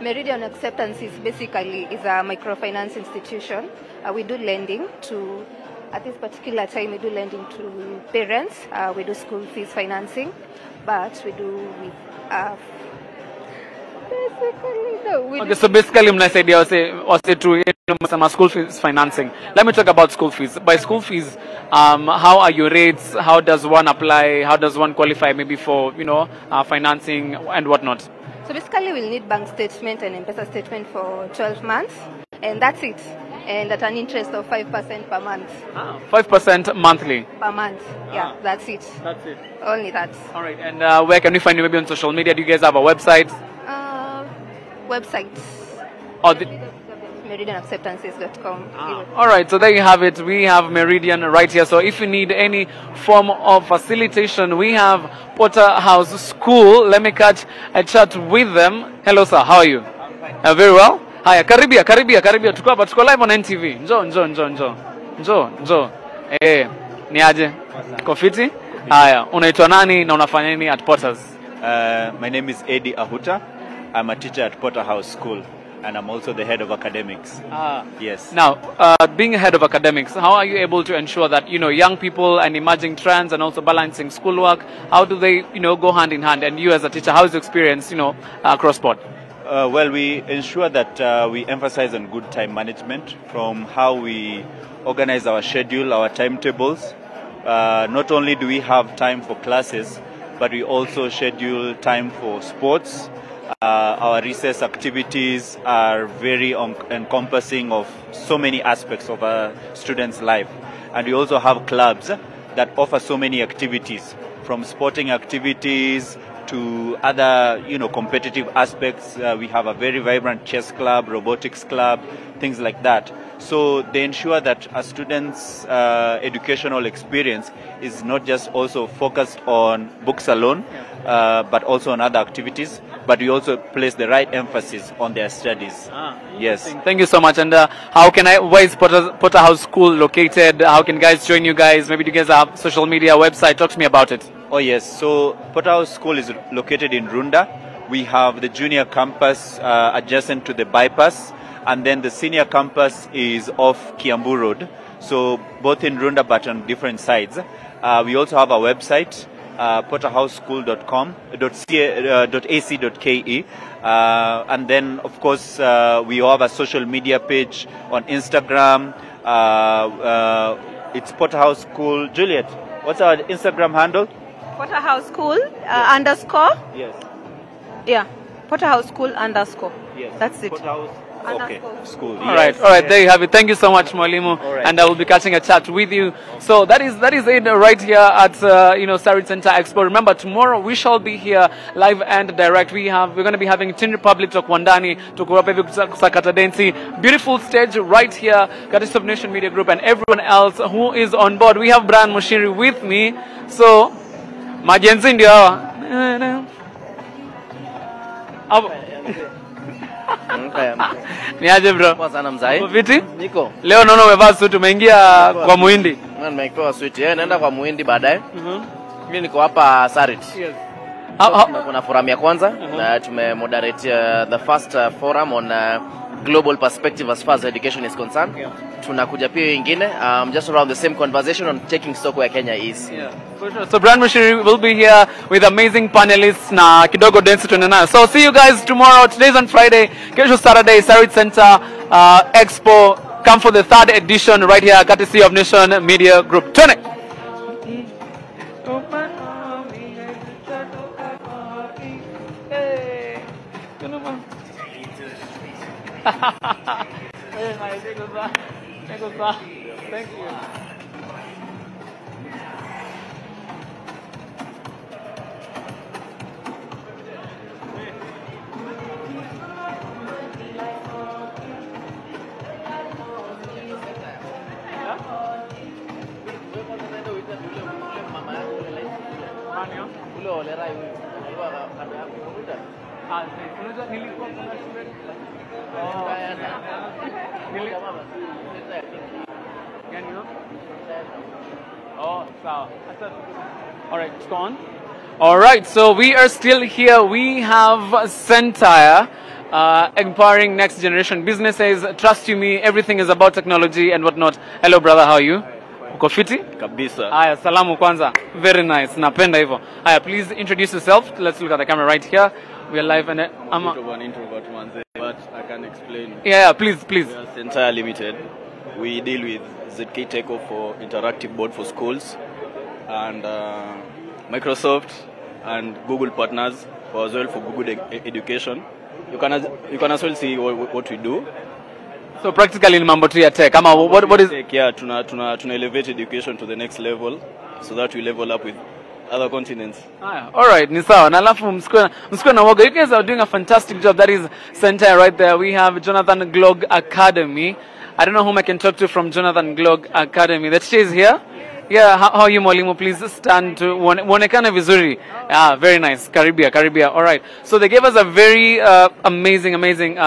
Meridian Acceptances basically is a microfinance institution. We do lending to, at this particular time, we do lending to parents. We do school fees financing, but we do with so basically mnasaidia wase tu some school fees financing. Let me talk about school fees. By school fees, how are your rates? How does one apply? How does one qualify maybe for financing and whatnot? So basically we'll need bank statement and M-Pesa statement for 12 months, and that's it. And at an interest of 5% per month. 5% monthly? Per month, yeah, that's it. That's it? Only that. All right, and where can we find you? Maybe on social media? Do you guys have a website? Website. MeridianAcceptances.com. All right, so there you have it. We have Meridian right here. So if you need any form of facilitation, we have Potter House School. Let me catch a chat with them. Hello, sir. How are you? Very well. Haya, karibia. Tuko hapa, tuko live on NTV. Njoo. Ni aje? Kofiti? Haya, unaitwa nani na unafanya nini at Potters? My name is Eddie Ahuta. I'm a teacher at Potter House School, and I'm also the head of academics. Yes. Now, being head of academics, how are you able to ensure that, young people and emerging trends and also balancing schoolwork, how do they, go hand in hand? And you as a teacher, how is your experience, across board? Well, we ensure that we emphasize on good time management from how we organize our schedule, our timetables. Not only do we have time for classes, but we also schedule time for sports. Our recess activities are very encompassing of so many aspects of a student's life. And we also have clubs that offer so many activities, from sporting activities to other, competitive aspects. We have a very vibrant chess club, robotics club, things like that. So they ensure that a student's educational experience is not just also focused on books alone, but also on other activities. But we also place the right emphasis on their studies. Yes. Thank you so much. And where is Potter House School located? How can guys join you guys? Maybe you guys have social media, website. Talk to me about it. Oh yes, so Potter House School is located in Runda. We have the junior campus adjacent to the bypass, and then the senior campus is off Kiambu Road. So both in Runda but on different sides. We also have a website, potterhouseschool.ac.ke. And then, of course, we have a social media page on Instagram. It's Potterhouse School. Juliet, what's our Instagram handle? Potterhouse School underscore. Yes. Yeah, Potterhouse School underscore. Yes. That's it. Potterhouse. Okay. School. All right, there you have it. Thank you so much, Mwalimu, and I will be catching a chat with you. So that is it right here at Sarit Center Expo. Remember, tomorrow we shall be here live and direct. We're going to be having Chin Republic to Kwandani to Sakata Densi. Beautiful stage right here, Goddess of Nation Media Group, and everyone else who is on board. We have Brian Mushiri with me. So, majenzi ndio hawa. Niaje bro? Poa sana mzai. Viti? Niko. Leo naona umevaa suit, umeingia kwa Muhindi. Nimekuwa suit. Naenda kwa Muhindi baadaye. Mimi niko hapa Sarit. Yes. Kuna forum ya kwanza na tumemoderate the first forum on global perspective as far as education is concerned. Tunakuja pia ingine just around the same conversation on taking stock where Kenya is. Yeah. For sure. So Brian Mushiri will be here with amazing panelists na kidogo dance tunaona. So see you guys tomorrow. Today's on Friday. Kesho Saturday, Sarit Center Expo. Come for the 3rd edition right here, courtesy of Nation Media Group. Turn it. Thank you. All right, it's gone. All right, so we are still here. We have Centire empowering next generation businesses. Trust you me, everything is about technology and whatnot. Hello brother, how are you? Uko fiti? Kabisa. Aya, salamu kwanza. Very nice. Napenda hivyo. Aya, please introduce yourself. Let's look at the camera right here. We are live and I'm an introvert manze, but I can explain. Yeah, please. We are Centire Limited. We deal with ZK Techo for interactive board for schools and Microsoft and Google partners as well for Google education. You can as well see what we do. So practically in mambo tu ya tech. What is tech? Yeah, tuna elevate education to the next level so that we level up with other continents. All right, ni sawa. Na alafu msikuwe na woga. You guys are doing a fantastic job. That is Centire right there. We have Jonathan Glog Academy. I don't know whom I can talk to from Jonathan Glog Academy. That she is here. Yeah, how are you, Mwalimu? Please stand to Wonekana vizuri. Yeah, very nice. Karibia. All right. So they gave us a very amazing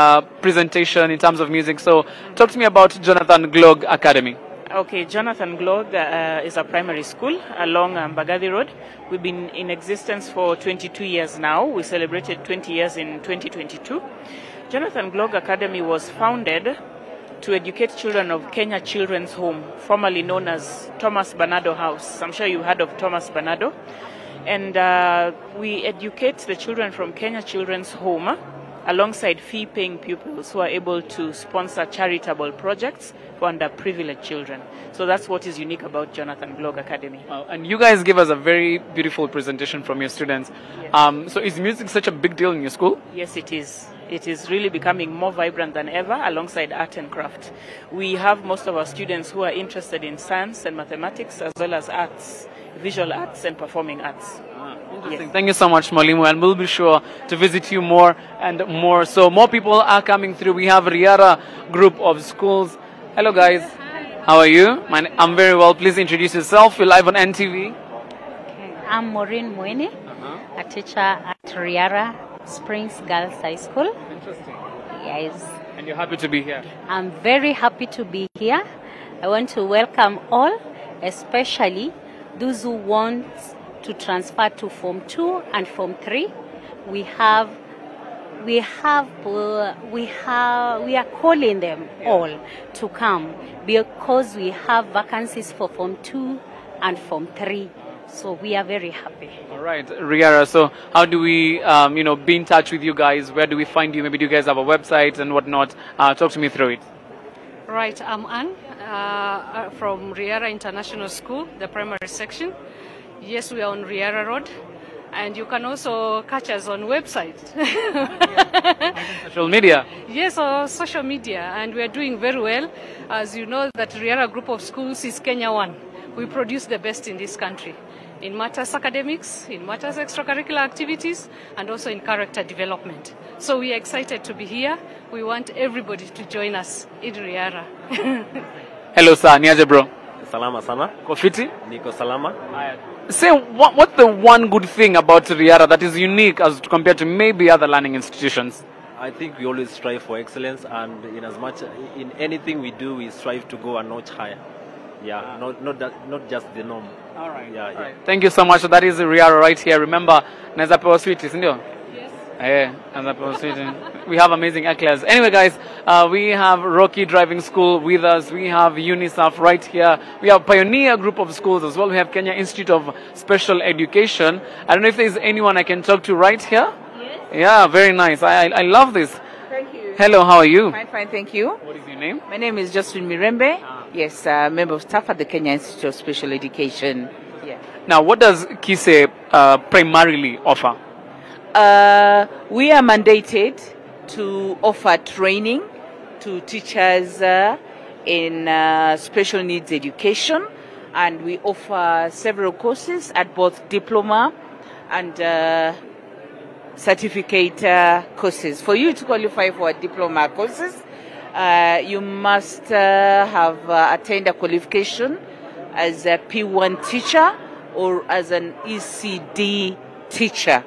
presentation in terms of music. So talk to me about Jonathan Glog Academy. Okay, Jonathan Glog is a primary school along Mbagathi Road. We've been in existence for 22 years now. We celebrated 20 years in 2022. Jonathan Glog Academy was founded to educate children of Kenya Children's Home, formerly known as Thomas Bernardo House. I'm sure you've heard of Thomas Bernardo. And we educate the children from Kenya Children's Home alongside fee-paying pupils who are able to sponsor charitable projects for underprivileged children. So that's what is unique about Jonathan Glog Academy. And you guys give us a very beautiful presentation from your students. Yes. So is music such a big deal in your school? Yes, it is. It is really becoming more vibrant than ever alongside art and craft. We have most of our students who are interested in science and mathematics as well as arts, visual arts and performing arts. Interesting. Yes. Thank you so much, Mwalimu, and we'll be sure to visit you more and more. So more people are coming through. We have Riara group of schools. Hello guys. Hi. How are you? I'm very well. Please introduce yourself. We're live on NTV. Okay. I'm Maureen Mweni, a teacher at Riara Springs Girls High School. Interesting. Yes. And you're happy to be here? I'm very happy to be here. I want to welcome all, especially those who want to transfer to Form 2 and Form 3. We have we are calling them all to come because we have vacancies for Form 2 and Form 3. So we are very happy. All right, Riara. So how do we, be in touch with you guys? Where do we find you? Maybe do you guys have a website and whatnot? Talk to me through it. Right, I'm Anne from Riara International School, the primary section. Yes, we are on Riara Road. And you can also catch us on website. Social media? Yes, on social media. And we are doing very well. As you know, that Riara Group of Schools is Kenya 1. We produce the best in this country, in matters academics, in matters extracurricular activities, and also in character development. So we are excited to be here. We want everybody to join us in Riara. Hello, sir. Niaje, bro? Salama sana. Kofiti? Niko salama. Say, what's the one good thing about Riara that is unique as compared to maybe other learning institutions? I think we always strive for excellence, and in anything we do, we strive to go a notch higher. Yeah, not just the norm. All right. Yeah, yeah. Thank you so much. So that is Riara right here. Remember, Naza Pewa Sweet, isn't it? Yes. Naza Pewa Sweet. We have amazing eclairs. Anyway, guys, we have Rocky Driving School with us. We have UNICEF right here. We have Pioneer Group of Schools as well. We have Kenya Institute of Special Education. I don't know if there's anyone I can talk to right here. Yes. Yeah, very nice. I love this. Thank you. Hello, how are you? Fine, thank you. What is your name? My name is Josephine Mirembe. Yes, member of staff at the Kenya Institute of Special Education. Yeah. Now, what does KISE primarily offer? We are mandated to offer training to teachers in special needs education, and we offer several courses at both diploma and certificate courses. For you to qualify for diploma courses, you must have attained a qualification as a P1 teacher or as an ECD teacher.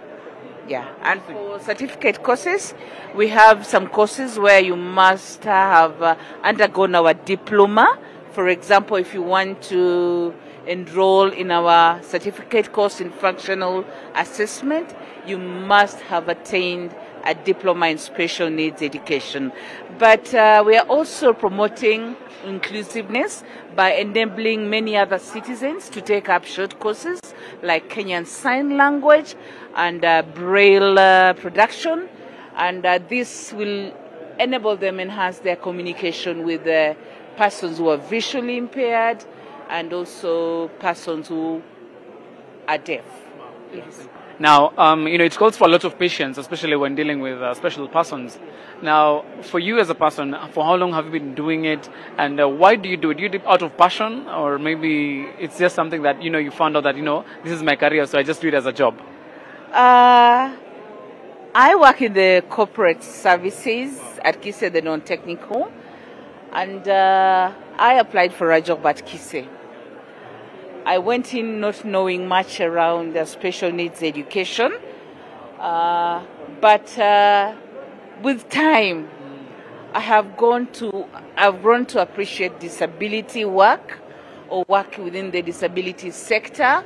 Yeah, and for certificate courses, we have some courses where you must have undergone our diploma. For example, if you want to enroll in our certificate course in functional assessment, you must have attained a diploma in special needs education. But we are also promoting inclusiveness by enabling many other citizens to take up short courses like Kenyan Sign Language and Braille production. And this will enable them enhance their communication with persons who are visually impaired and also persons who are deaf. Yes. Now, it calls for a lot of patience, especially when dealing with special persons. Now, for you as a person, for how long have you been doing it, and why do you do it? Do you do it out of passion, or maybe it's just something that, you found out that, this is my career, so I just do it as a job? I work in the corporate services at KISE, the non-technical, and I applied for a job at KISE. I went in not knowing much around special needs education, but with time, I've grown to appreciate disability work or work within the disability sector,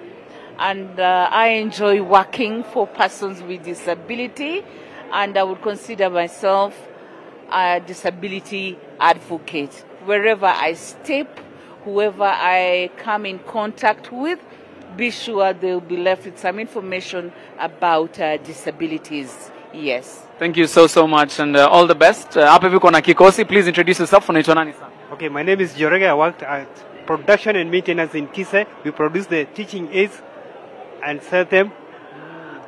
and I enjoy working for persons with disability, and I would consider myself a disability advocate. Wherever I step, whoever I come in contact with, be sure they'll be left with some information about disabilities. Yes. Thank you so much, and all the best. Hapa viko na kikosi. Please introduce yourself. Unaitwa nani sir? Okay, my name is Jorege. I worked at production and maintenance in KISE. We produce the teaching aids and sell them.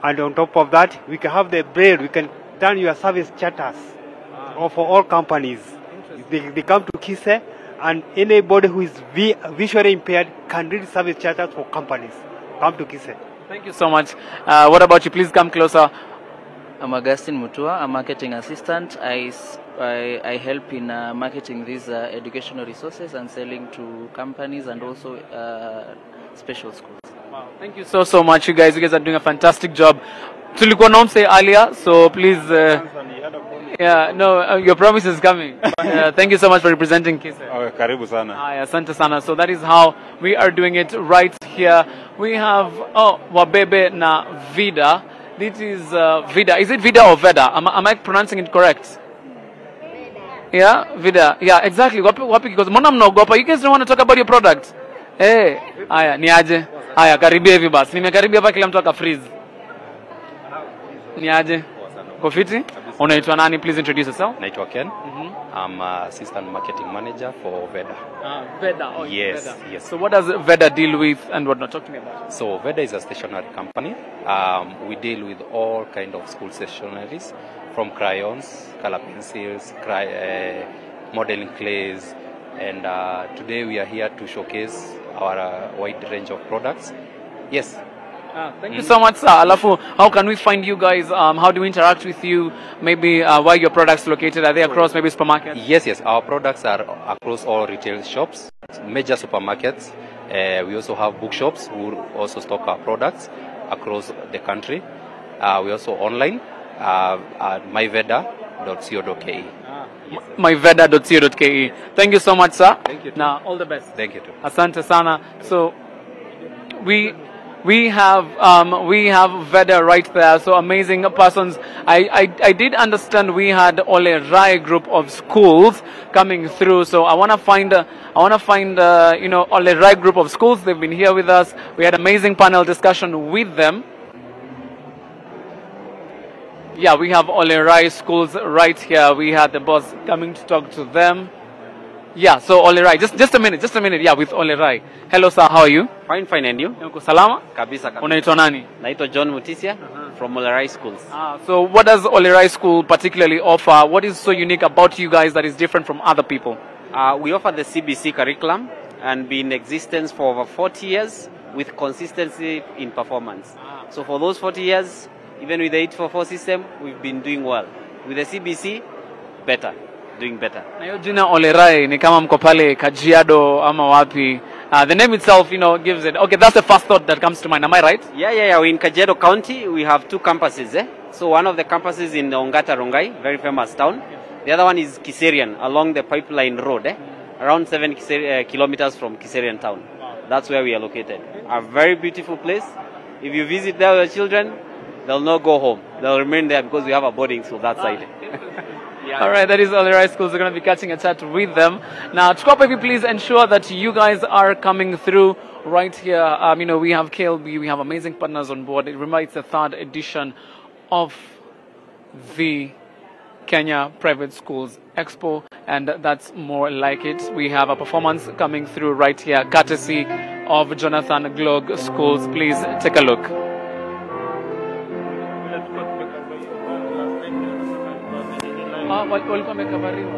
And on top of that, we can have the braille. We can turn your service charters or for all companies. They come to KISE, and anybody who is visually impaired can read service charters for companies. Come to KISE. Thank you so much. What about you? Please come closer. I'm Augustine Mutua, a marketing assistant. I help in marketing these educational resources and selling to companies and also special schools. Wow. Thank you so much, you guys. You guys are doing a fantastic job. Tulikuwa na say earlier, so please. Your promise is coming. Thank you so much for representing KISE. Karibu sana. Asante sana. So that is how we are doing it right here. We have Wabebe na Vida. This is Vida. Is it Vida or Veda? Am I pronouncing it correct? Yeah, Vida. Yeah, exactly. Wapi because mbona mnaogopa? You guys don't want to talk about your product. Eh, haya, ni aje? Haya, karibia hivi basi. Nimekaribia hapa kila mtu aka freeze. Ni aje? Kofiti? Unaitwa nani? Please introduce yourself. Naitwa Ken. I'm assistant marketing manager for Veda. Veda. Oh, yes, Veda. yes. So what does Veda deal with and what not talking about? So Veda is a stationery company. We deal with all kind of school stationeries, from crayons, color pencils, modeling clays, and today we are here to showcase our wide range of products. Yes. Thank you so much, sir. Alafu, how can we find you guys? How do we interact with you? Maybe where your products located? Are they across maybe supermarkets? Yes. Our products are across all retail shops, major supermarkets. We also have bookshops who also stock our products across the country. We also online at myveda.co.ke. myveda.co.ke. Thank you so much, sir. Thank you. Now, all the best. Thank you too. Asante sana. So, we have Veda right there. So amazing persons. I did understand we had Ole Rai group of schools coming through. So I want to find Ole Rai group of schools. They've been here with us. We had amazing panel discussion with them. Yeah, we have Ole Rai schools right here. We had the boss coming to talk to them. Yeah, so Ole Rai, just a minute. Yeah, with Ole Rai. Hello sir, how are you? Fine, and you? Uko salama? Kabisa. Unaitwa nani? Naitwa John Mutisia from Ole Rai Schools. So what does Ole Rai School particularly offer? What is so unique about you guys that is different from other people? We offer the CBC curriculum and been in existence for over 40 years with consistency in performance. So for those 40 years, even with the 844 system, we've been doing well. With the CBC, better. Doing better. Na hiyo jina Ole Rai ni kama mko pale Kajiado ama wapi? The name itself, gives it. Okay, that's the first thought that comes to mind. Am I right? Yeah. We're in Kajiado County. We have 2 campuses. So one of the campuses in Ongata Rongai, very famous town. The other one is Kiserian, along the Pipeline Road, around 7 kilometers from Kiserian town. That's where we are located. A very beautiful place. If you visit there with your children, they'll not go home. They'll remain there because we have a boarding school that side. All right, that is Ole Rai Schools. We're going to be catching a chat with them. Now, Chukwapepi, please ensure that you guys are coming through right here. We have KLB, we have amazing partners on board. It reminds the 3rd edition of the Kenya Private Schools Expo, and that's more like it. We have a performance coming through right here, courtesy of Jonathan Glog Schools. Please take a look. Walikuwa wamekavariwa.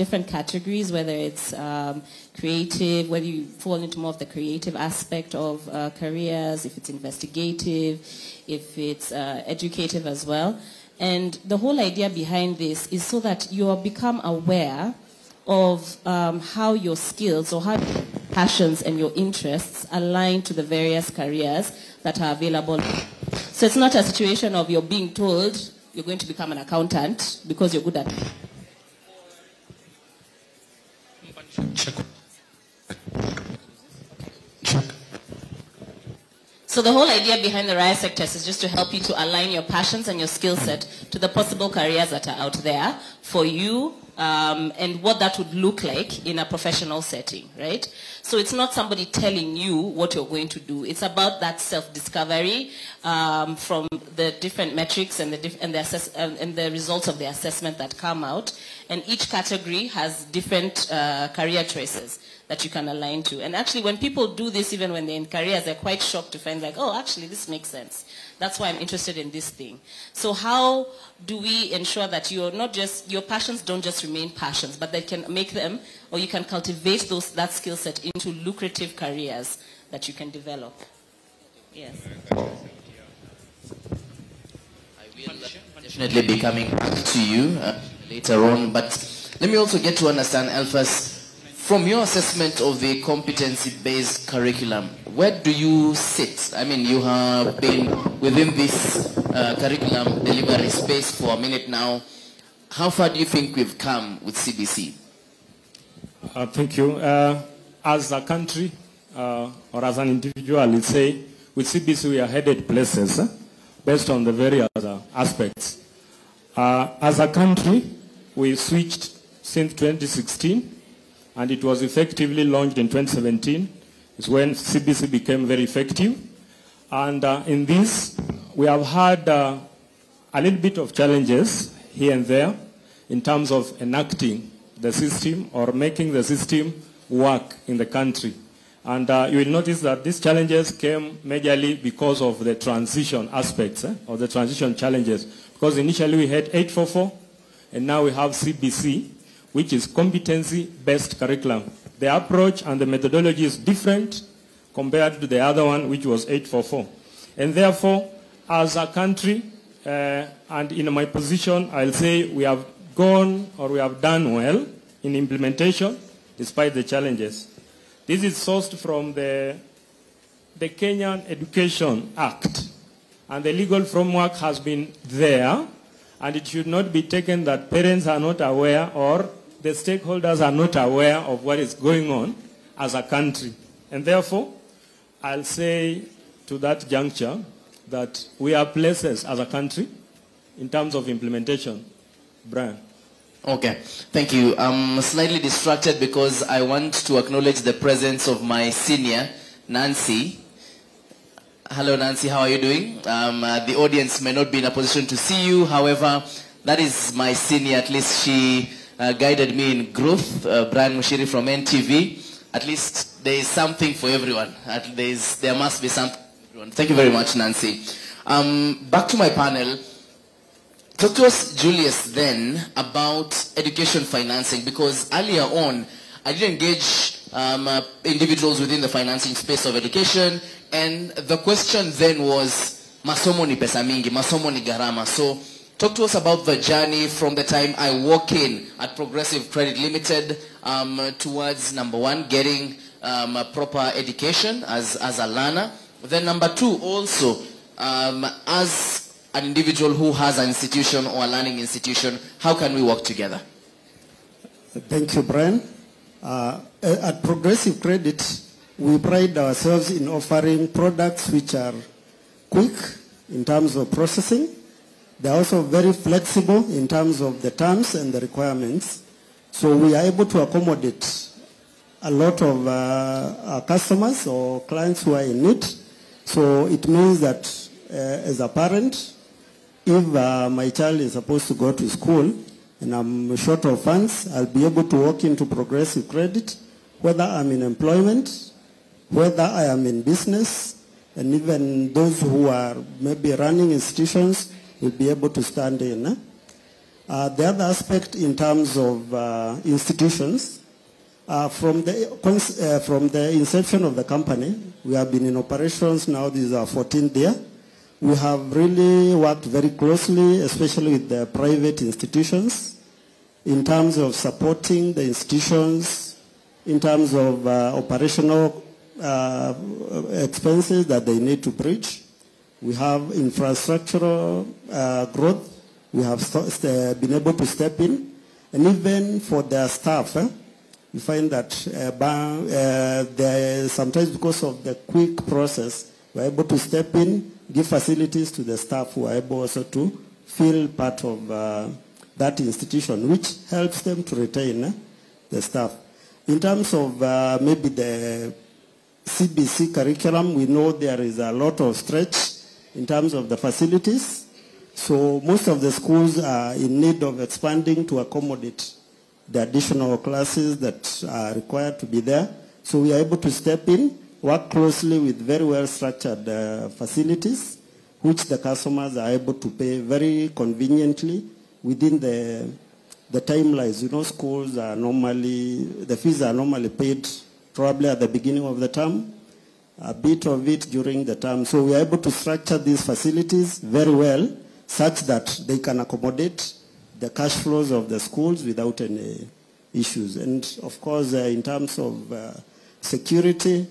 different categories, whether it's creative, whether you fall into more of the creative aspect of careers, if it's investigative, if it's educative as well. And the whole idea behind this is so that you become aware of how your skills or how your passions and your interests align to the various careers that are available. So it's not a situation of you're being told you're going to become an accountant because you're good at it. So the whole idea behind the RISEC test is just to help you to align your passions and your skill set to the possible careers that are out there for you, and what that would look like in a professional setting, right? So it's not somebody telling you what you're going to do. It's about that self-discovery from the different metrics and the results of the assessment that come out. And each category has different career choices that you can align to. And actually, when people do this, even when they're in careers, they're quite shocked to find like, oh, actually, this makes sense. That's why I'm interested in this thing. So how do we ensure that you're not just, your passions don't just remain passions, but they can make them, or you can cultivate that skill set into lucrative careers that you can develop? Yes. I will definitely be coming back to you later on, but let me also get to understand, Elphas, from your assessment of the competency-based curriculum, where do you sit? I mean, you have been within this curriculum delivery space for a minute now. How far do you think we've come with CBC? Thank you. As a country, or as an individual, let's say, with CBC we are headed places based on the various aspects. As a country, we switched since 2016, and it was effectively launched in 2017. It's when CBC became very effective. And in this, we have had a little bit of challenges here and there in terms of enacting the system or making the system work in the country. And you will notice that these challenges came majorly because of the transition aspects, or the transition challenges. Because initially we had 844, and now we have CBC, which is competency-based curriculum. The approach and the methodology is different compared to the other one, which was 844. And therefore, as a country, and in my position, I'll say we have gone, or we have done well in implementation, despite the challenges. This is sourced from the Kenyan Education Act. And the legal framework has been there, and it should not be taken that parents are not aware or the stakeholders are not aware of what is going on as a country. And therefore, I'll say to that juncture that we are places as a country in terms of implementation. Brian. Okay, thank you. I'm slightly distracted because I want to acknowledge the presence of my senior, Nancy. Hello, Nancy, how are you doing? The audience may not be in a position to see you. However, that is my senior. At least she guided me in growth. Brian Mushiri from NTV. At least there is something for everyone. There must be something for everyone. Thank you very much, Nancy. Back to my panel. Talk to us, Julius, then, about education financing, because earlier on, I did engage individuals within the financing space of education, and the question then was, masomo ni pesa mingi, masomo ni garama. So, talk to us about the journey from the time I walk in at Progressive Credit Limited towards, number one, getting a proper education as a learner. Then number two, also, as an individual who has an institution or a learning institution, how can we work together? Thank you, Brian. At Progressive Credit, we pride ourselves in offering products which are quick in terms of processing. They're also very flexible in terms of the terms and the requirements. So we are able to accommodate a lot of our customers or clients who are in need. So it means that as a parent, if my child is supposed to go to school and I'm short of funds, I'll be able to walk into Progressive Credit, whether I'm in employment, whether I am in business, and even those who are maybe running institutions will be able to stand in. The other aspect in terms of institutions, from the inception of the company, we have been in operations now, this is our 14th year. We have really worked very closely, especially with the private institutions, in terms of supporting the institutions, in terms of operational expenses that they need to bridge. We have infrastructural growth. We have been able to step in. And even for their staff, you find that sometimes because of the quick process, we're able to step in, give facilities to the staff who are able also to feel part of that institution, which helps them to retain the staff. In terms of maybe the CBC curriculum, we know there is a lot of stretch in terms of the facilities. So most of the schools are in need of expanding to accommodate the additional classes that are required to be there. So we are able to step in, work closely with very well-structured facilities, which the customers are able to pay very conveniently within the timelines. You know, schools are normally, the fees are normally paid probably at the beginning of the term, a bit of it during the term. So we are able to structure these facilities very well, such that they can accommodate the cash flows of the schools without any issues. And of course, in terms of security,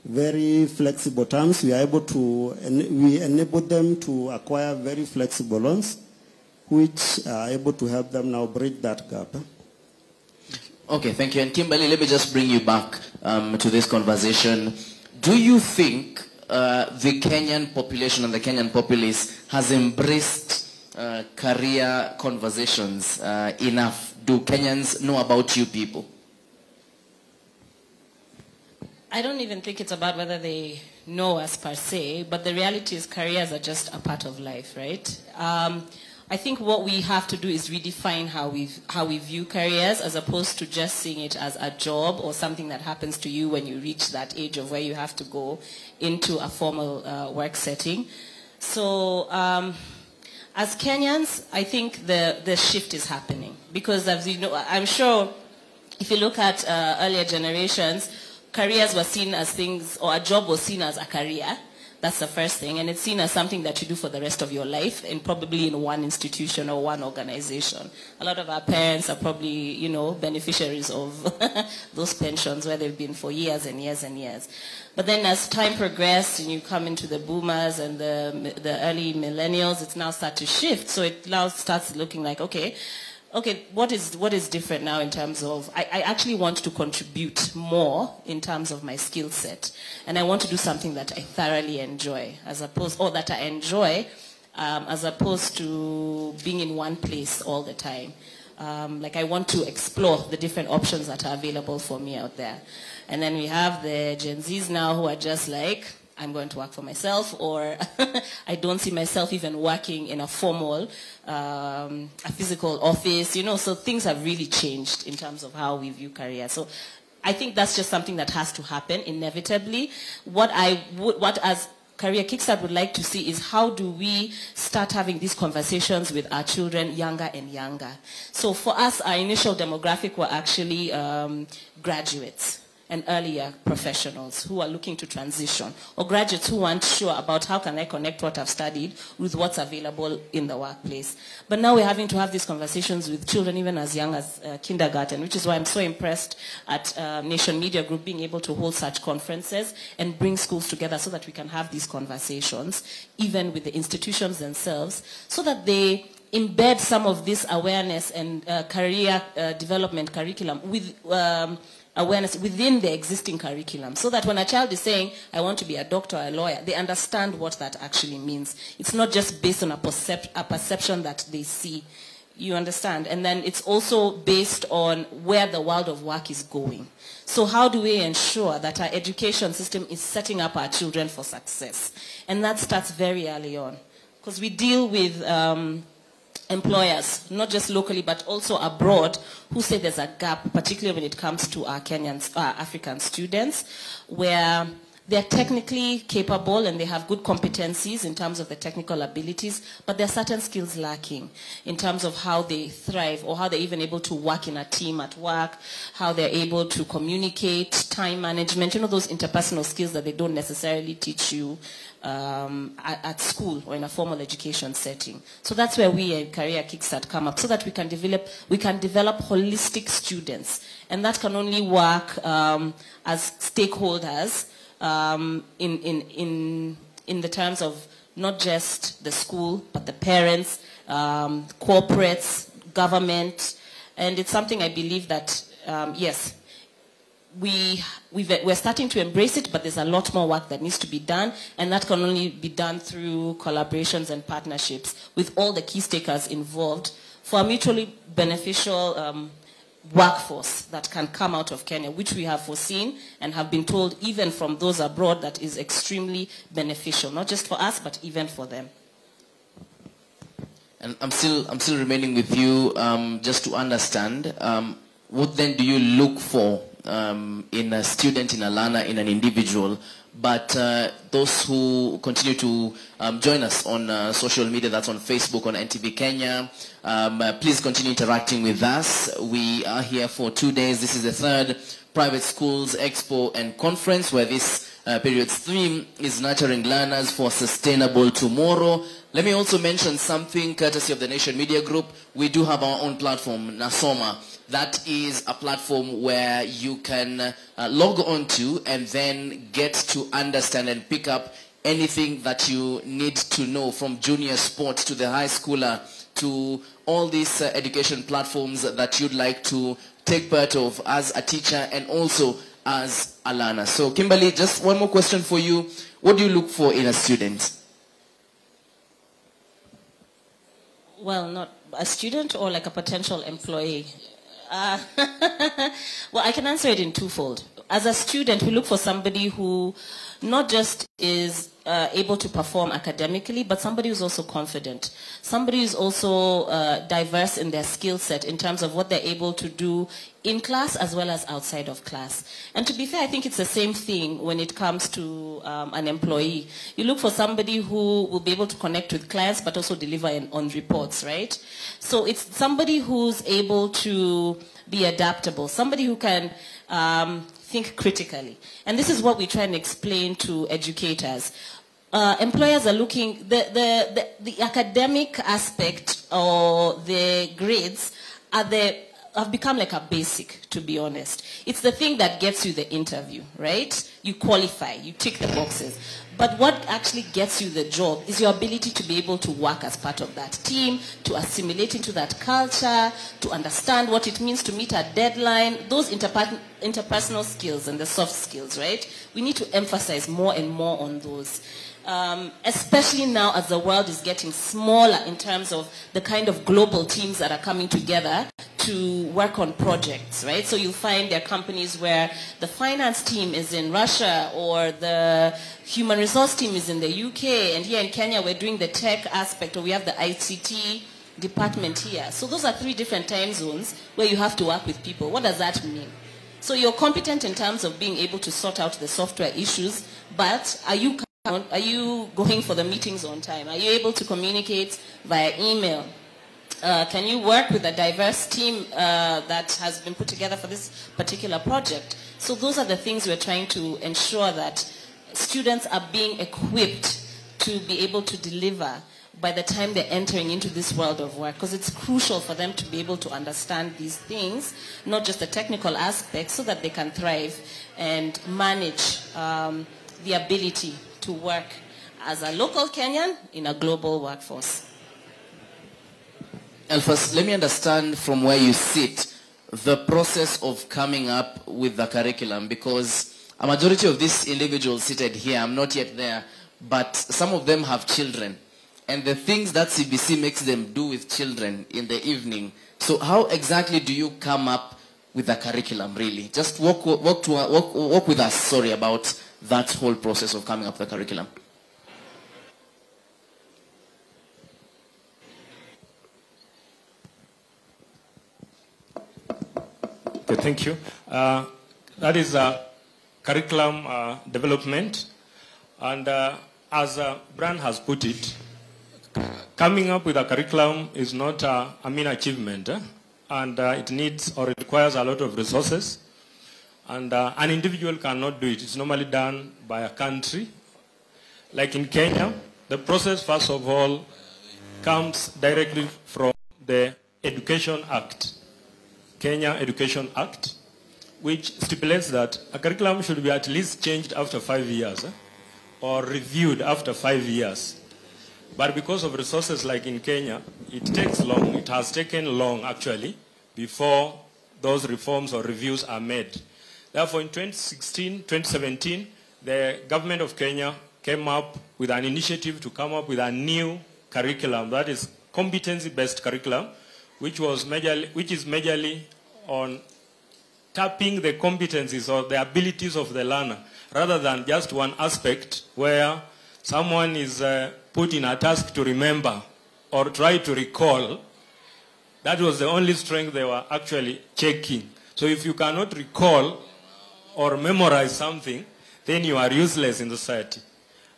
very flexible terms. We are able to, we enable them to acquire very flexible loans, which are able to help them now bridge that gap. Okay, thank you. And Kimberly, let me just bring you back to this conversation. Do you think the Kenyan population and the Kenyan populace has embraced career conversations enough? Do Kenyans know about you people? I don't even think it's about whether they know us per se, but the reality is careers are just a part of life, right? I think what we have to do is redefine how we view careers, as opposed to just seeing it as a job or something that happens to you when you reach that age of where you have to go into a formal work setting. So as Kenyans, I think the shift is happening, because as you know, I'm sure if you look at earlier generations, careers were seen as things, or a job was seen as a career. That's the first thing. And it's seen as something that you do for the rest of your life, and probably in one institution or one organization. A lot of our parents are probably, you know, beneficiaries of those pensions where they've been for years and years and years. But then as time progressed and you come into the boomers and the early millennials, it's now start to shift. So it now starts looking like, okay, what is different now in terms of, I actually want to contribute more in terms of my skill set. And I want to do something that I thoroughly enjoy, as opposed to being in one place all the time. Like I want to explore the different options that are available for me out there. And then we have the Gen Zs now who are just like, I'm going to work for myself, or I don't see myself even working in a formal, a physical office, you know, so things have really changed in terms of how we view career. So I think that's just something that has to happen inevitably. What as Career Kickstart would like to see is how do we start having these conversations with our children younger and younger. So for us, our initial demographic were actually graduates and earlier professionals who are looking to transition, or graduates who aren't sure about how can I connect what I've studied with what's available in the workplace. But now we're having to have these conversations with children even as young as kindergarten, which is why I'm so impressed at Nation Media Group being able to hold such conferences and bring schools together so that we can have these conversations, even with the institutions themselves, so that they embed some of this awareness and career development curriculum with awareness within the existing curriculum, so that when a child is saying, I want to be a doctor or a lawyer, they understand what that actually means. It's not just based on a perception that they see. You understand? And then it's also based on where the world of work is going. So how do we ensure that our education system is setting up our children for success? And that starts very early on, because we deal with employers, not just locally but also abroad, who say there's a gap, particularly when it comes to our African students, where they're technically capable and they have good competencies in terms of the technical abilities, but there are certain skills lacking in terms of how they thrive or how they're even able to work in a team at work, how they're able to communicate, time management, those interpersonal skills that they don't necessarily teach you at school or in a formal education setting. So that's where we at Career Kickstart come up, so that we can develop holistic students. And that can only work as stakeholders in the terms of not just the school, but the parents, corporates, government. And it's something I believe that, yes, we're starting to embrace it, but there's a lot more work that needs to be done, and that can only be done through collaborations and partnerships with all the key stakeholders involved for a mutually beneficial workforce that can come out of Kenya, which we have foreseen and have been told even from those abroad that is extremely beneficial, not just for us, but even for them. And I'm still remaining with you just to understand, what then do you look for in a student, in a learner, in an individual? But those who continue to join us on social media, that's on Facebook, on NTV Kenya, please continue interacting with us. We are here for 2 days. This is the third Private Schools Expo and Conference, where this period's theme is Nurturing Learners for Sustainable Tomorrow. Let me also mention something courtesy of the Nation Media Group. We do have our own platform, Nasoma. That is a platform where you can log on to and then get to understand and pick up anything that you need to know, from junior sport to the high schooler to all these education platforms that you'd like to take part of as a teacher and also as a learner. So Kimberly, just one more question for you. What do you look for in a student? Well, not a student or like a potential employee. Well, I can answer it in twofold. As a student, we look for somebody who not just is able to perform academically, but somebody who's also confident. Somebody who's also diverse in their skill set in terms of what they're able to do in class as well as outside of class. And to be fair, I think it's the same thing when it comes to an employee. You look for somebody who will be able to connect with clients but also deliver on reports, right? So it's somebody who's able to be adaptable, somebody who can think critically. And this is what we try and explain to educators. Employers are looking, the academic aspect or the grades have become like a basic, to be honest. It's the thing that gets you the interview, right? You qualify, you tick the boxes. But what actually gets you the job is your ability to be able to work as part of that team, to assimilate into that culture, to understand what it means to meet a deadline, those interpersonal skills and the soft skills, right? We need to emphasize more and more on those. Especially now as the world is getting smaller in terms of the kind of global teams that are coming together to work on projects, right? So you'll find there are companies where the finance team is in Russia or the human resource team is in the UK, and here in Kenya we're doing the tech aspect, or we have the ICT department here. So those are 3 different time zones where you have to work with people. What does that mean? So you're competent in terms of being able to sort out the software issues, but are you going for the meetings on time? Are you able to communicate via email? Can you work with a diverse team that has been put together for this particular project? So those are the things we're trying to ensure that students are being equipped to be able to deliver by the time they're entering into this world of work, because it's crucial for them to be able to understand these things, not just the technical aspects, so that they can thrive and manage the ability to work as a local Kenyan in a global workforce. Elfas, let me understand from where you sit the process of coming up with the curriculum, because a majority of these individuals seated here, I'm not yet there, but some of them have children. And the things that CBC makes them do with children in the evening. So how exactly do you come up with the curriculum, really? Just walk with us, sorry, about that whole process of coming up with the curriculum. Okay, thank you. That is curriculum development. And as Brian has put it, coming up with a curriculum is not a mean achievement. And it needs or it requires a lot of resources. And an individual cannot do it. It's normally done by a country. Like in Kenya, the process, first of all, comes directly from the Education Act, Kenya Education Act, which stipulates that a curriculum should be at least changed after 5 years or reviewed after 5 years. But because of resources like in Kenya, it takes long. It has taken long, actually, before those reforms or reviews are made. Therefore, in 2016, 2017, the government of Kenya came up with an initiative to come up with a new curriculum, that is competency-based curriculum, which is majorly on tapping the competencies or the abilities of the learner, rather than just one aspect where someone is put in a task to remember or try to recall. That was the only strength they were actually checking. So if you cannot recall or memorize something, then you are useless in society.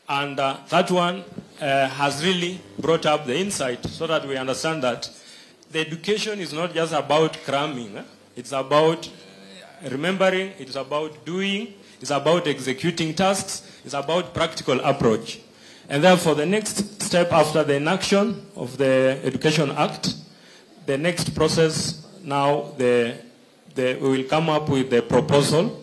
And that one has really brought up the insight so that we understand that the education is not just about cramming. It's about remembering, it's about doing, it's about executing tasks, it's about practical approach. And therefore, the next step after the enaction of the Education Act, the next process now, we will come up with the proposal.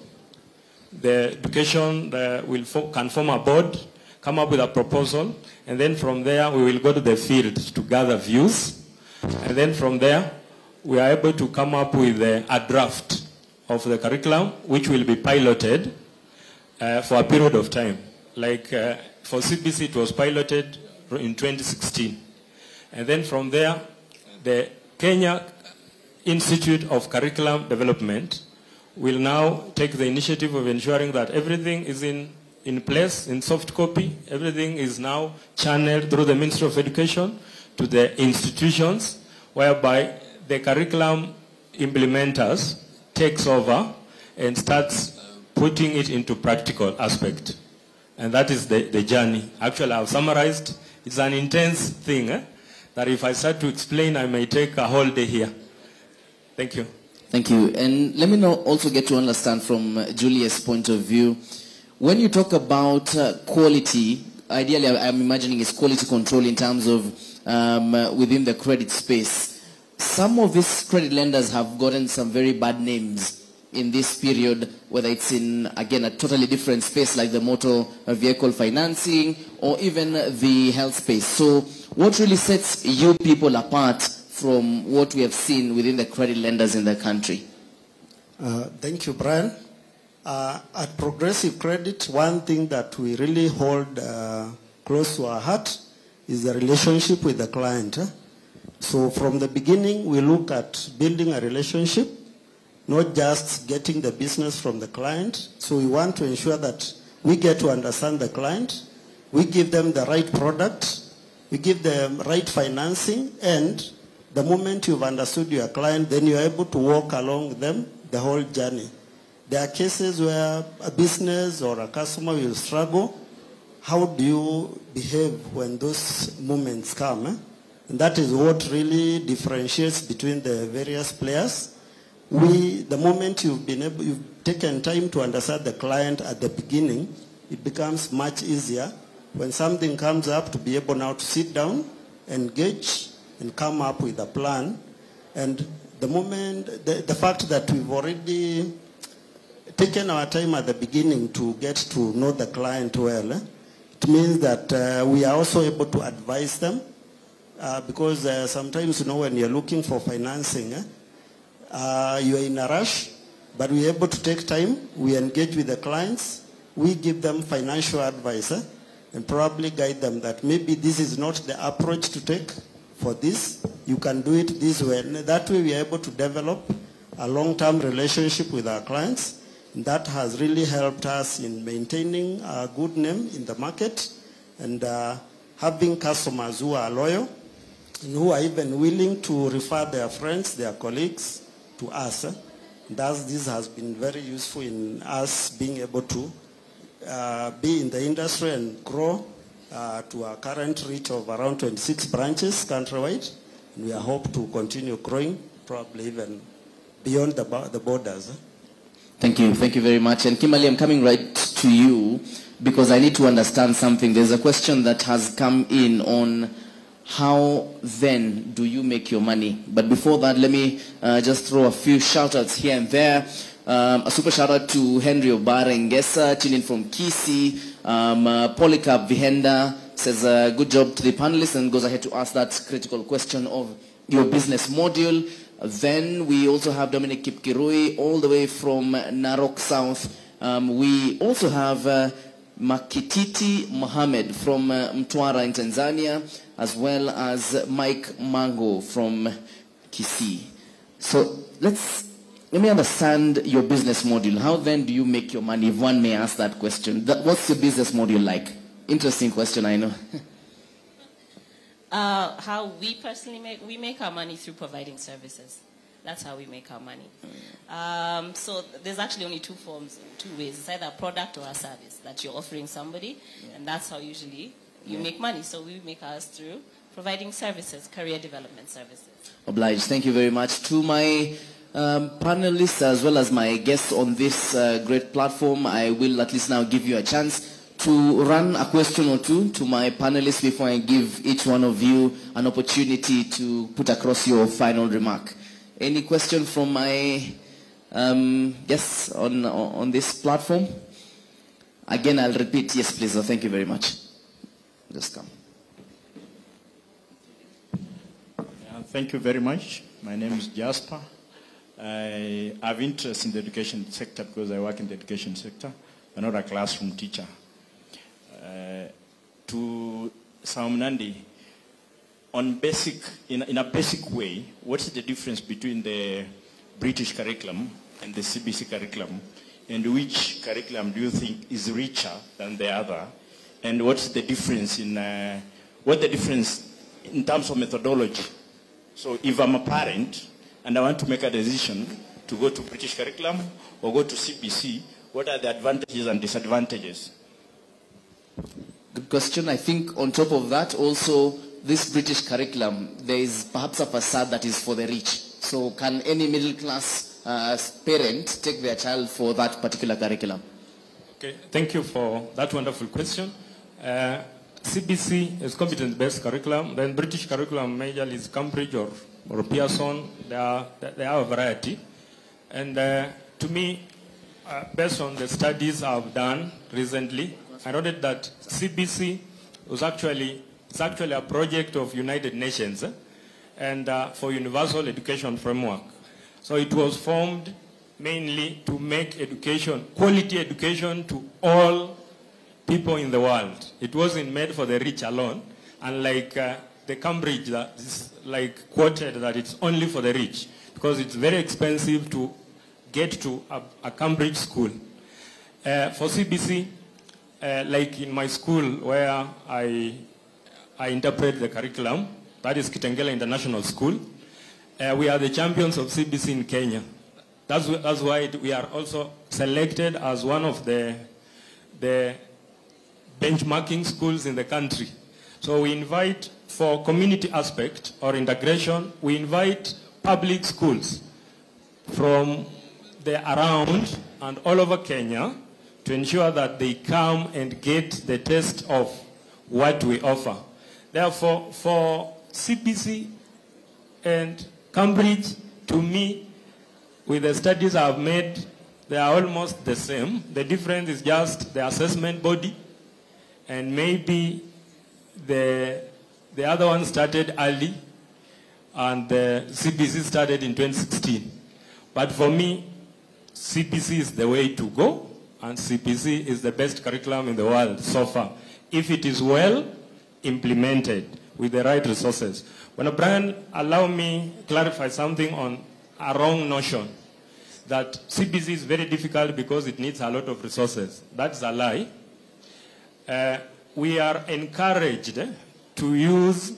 The education can form a board, come up with a proposal, and then from there we will go to the field to gather views. And then from there, we are able to come up with a draft of the curriculum, which will be piloted for a period of time. Like for CBC, it was piloted in 2016. And then from there, the Kenya Institute of Curriculum Development will now take the initiative of ensuring that everything is in place, in soft copy. Everything is now channeled through the Ministry of Education to the institutions, whereby the curriculum implementers takes over and starts putting it into practical aspect. And that is the journey. Actually, I've summarized. It's an intense thing that if I start to explain, I may take a whole day here. Thank you. Thank you. And let me now also get to understand from Julius' point of view, when you talk about quality, ideally I'm imagining it's quality control in terms of within the credit space. Some of these credit lenders have gotten some very bad names in this period, whether it's in, again, a totally different space like the motor vehicle financing or even the health space. So what really sets you people apart from what we have seen within the credit lenders in the country? Thank you, Brian. At Progressive Credit, one thing that we really hold close to our heart is the relationship with the client. So from the beginning, we look at building a relationship, not just getting the business from the client. So we want to ensure that we get to understand the client, we give them the right product, we give them right financing, and the moment you've understood your client, then you're able to walk along with them the whole journey. There are cases where a business or a customer will struggle. How do you behave when those moments come? And that is what really differentiates between the various players. The moment you've taken time to understand the client at the beginning, it becomes much easier when something comes up to be able now to sit down, engage, and come up with a plan. And the fact that we've already taken our time at the beginning to get to know the client well, it means that we are also able to advise them. Because sometimes, when you're looking for financing, you're in a rush, but we're able to take time, we engage with the clients, we give them financial advice, and probably guide them that maybe this is not the approach to take for this, you can do it this way. And that way we're able to develop a long-term relationship with our clients. And that has really helped us in maintaining a good name in the market and having customers who are loyal, and who are even willing to refer their friends, their colleagues to us. Thus, this has been very useful in us being able to be in the industry and grow to our current reach of around 26 branches countrywide. We hope to continue growing, probably even beyond the borders. Thank you very much. And Kimberly, I'm coming right to you because I need to understand something. There's a question that has come in on how then do you make your money? But before that, let me just throw a few shout-outs here and there. A super shout-out to Henry Obarengesa, tuning in from Kisii. Polycarp Vihenda says, good job to the panelists, and goes ahead to ask that critical question of your business module. Then we also have Dominic Kipkirui, all the way from Narok South. We also have Makititi Mohammed from Mtwara in Tanzania, as well as Mike Mango from Kisii. So let me understand your business model. How then do you make your money, if one may ask that question? What's your business model like? Interesting question, I know. How we personally make our money through providing services. That's how we make our money. So there's actually only two ways. It's either a product or a service that you're offering somebody, and that's how usually you make money. So we make ours through providing services, career development services. Obliged. Thank you very much. To my panelists as well as my guests on this great platform, I will at least now give you a chance to run a question or two to my panelists before I give each one of you an opportunity to put across your final remark. Any question from my guests on this platform? Again, I'll repeat. Yes, please. Thank you very much. Just come. Thank you very much. My name is Jasper. I have interest in the education sector because I work in the education sector. I'm not a classroom teacher. To Saumunandi, in a basic way, what's the difference between the British curriculum and the CBC curriculum, and which curriculum do you think is richer than the other, and what's the difference in terms of methodology? So if I'm a parent and I want to make a decision to go to British curriculum or go to CBC, what are the advantages and disadvantages? Good question. I think on top of that also, this British curriculum, there is perhaps a facade that is for the rich. So can any middle class parent take their child for that particular curriculum? Okay, thank you for that wonderful question. CBC is competence-based curriculum. Then British curriculum majorly is Cambridge or Pearson. They are a variety. And to me, based on the studies I've done recently, I noted that CBC was actually a project of United Nations and for Universal Education Framework. So it was formed mainly to make education, quality education to all people in the world. It wasn't made for the rich alone, unlike the Cambridge that is like quoted that it's only for the rich, because it's very expensive to get to a Cambridge school. For CBC, like in my school where I interpret the curriculum, that is Kitengela International School, we are the champions of CBC in Kenya. That's why we are also selected as one of the benchmarking schools in the country. So we invite, for community aspect or integration, we invite public schools from the around and all over Kenya to ensure that they come and get the taste of what we offer. Therefore, for CBC and Cambridge, to me, with the studies I've made, they are almost the same. The difference is just the assessment body, and maybe the other one started early, and the CBC started in 2016. But for me, CBC is the way to go, and CBC is the best curriculum in the world so far, if it is well implemented with the right resources. When Brian, allow me clarify something on a wrong notion, that CBC is very difficult because it needs a lot of resources. That's a lie. We are encouraged to use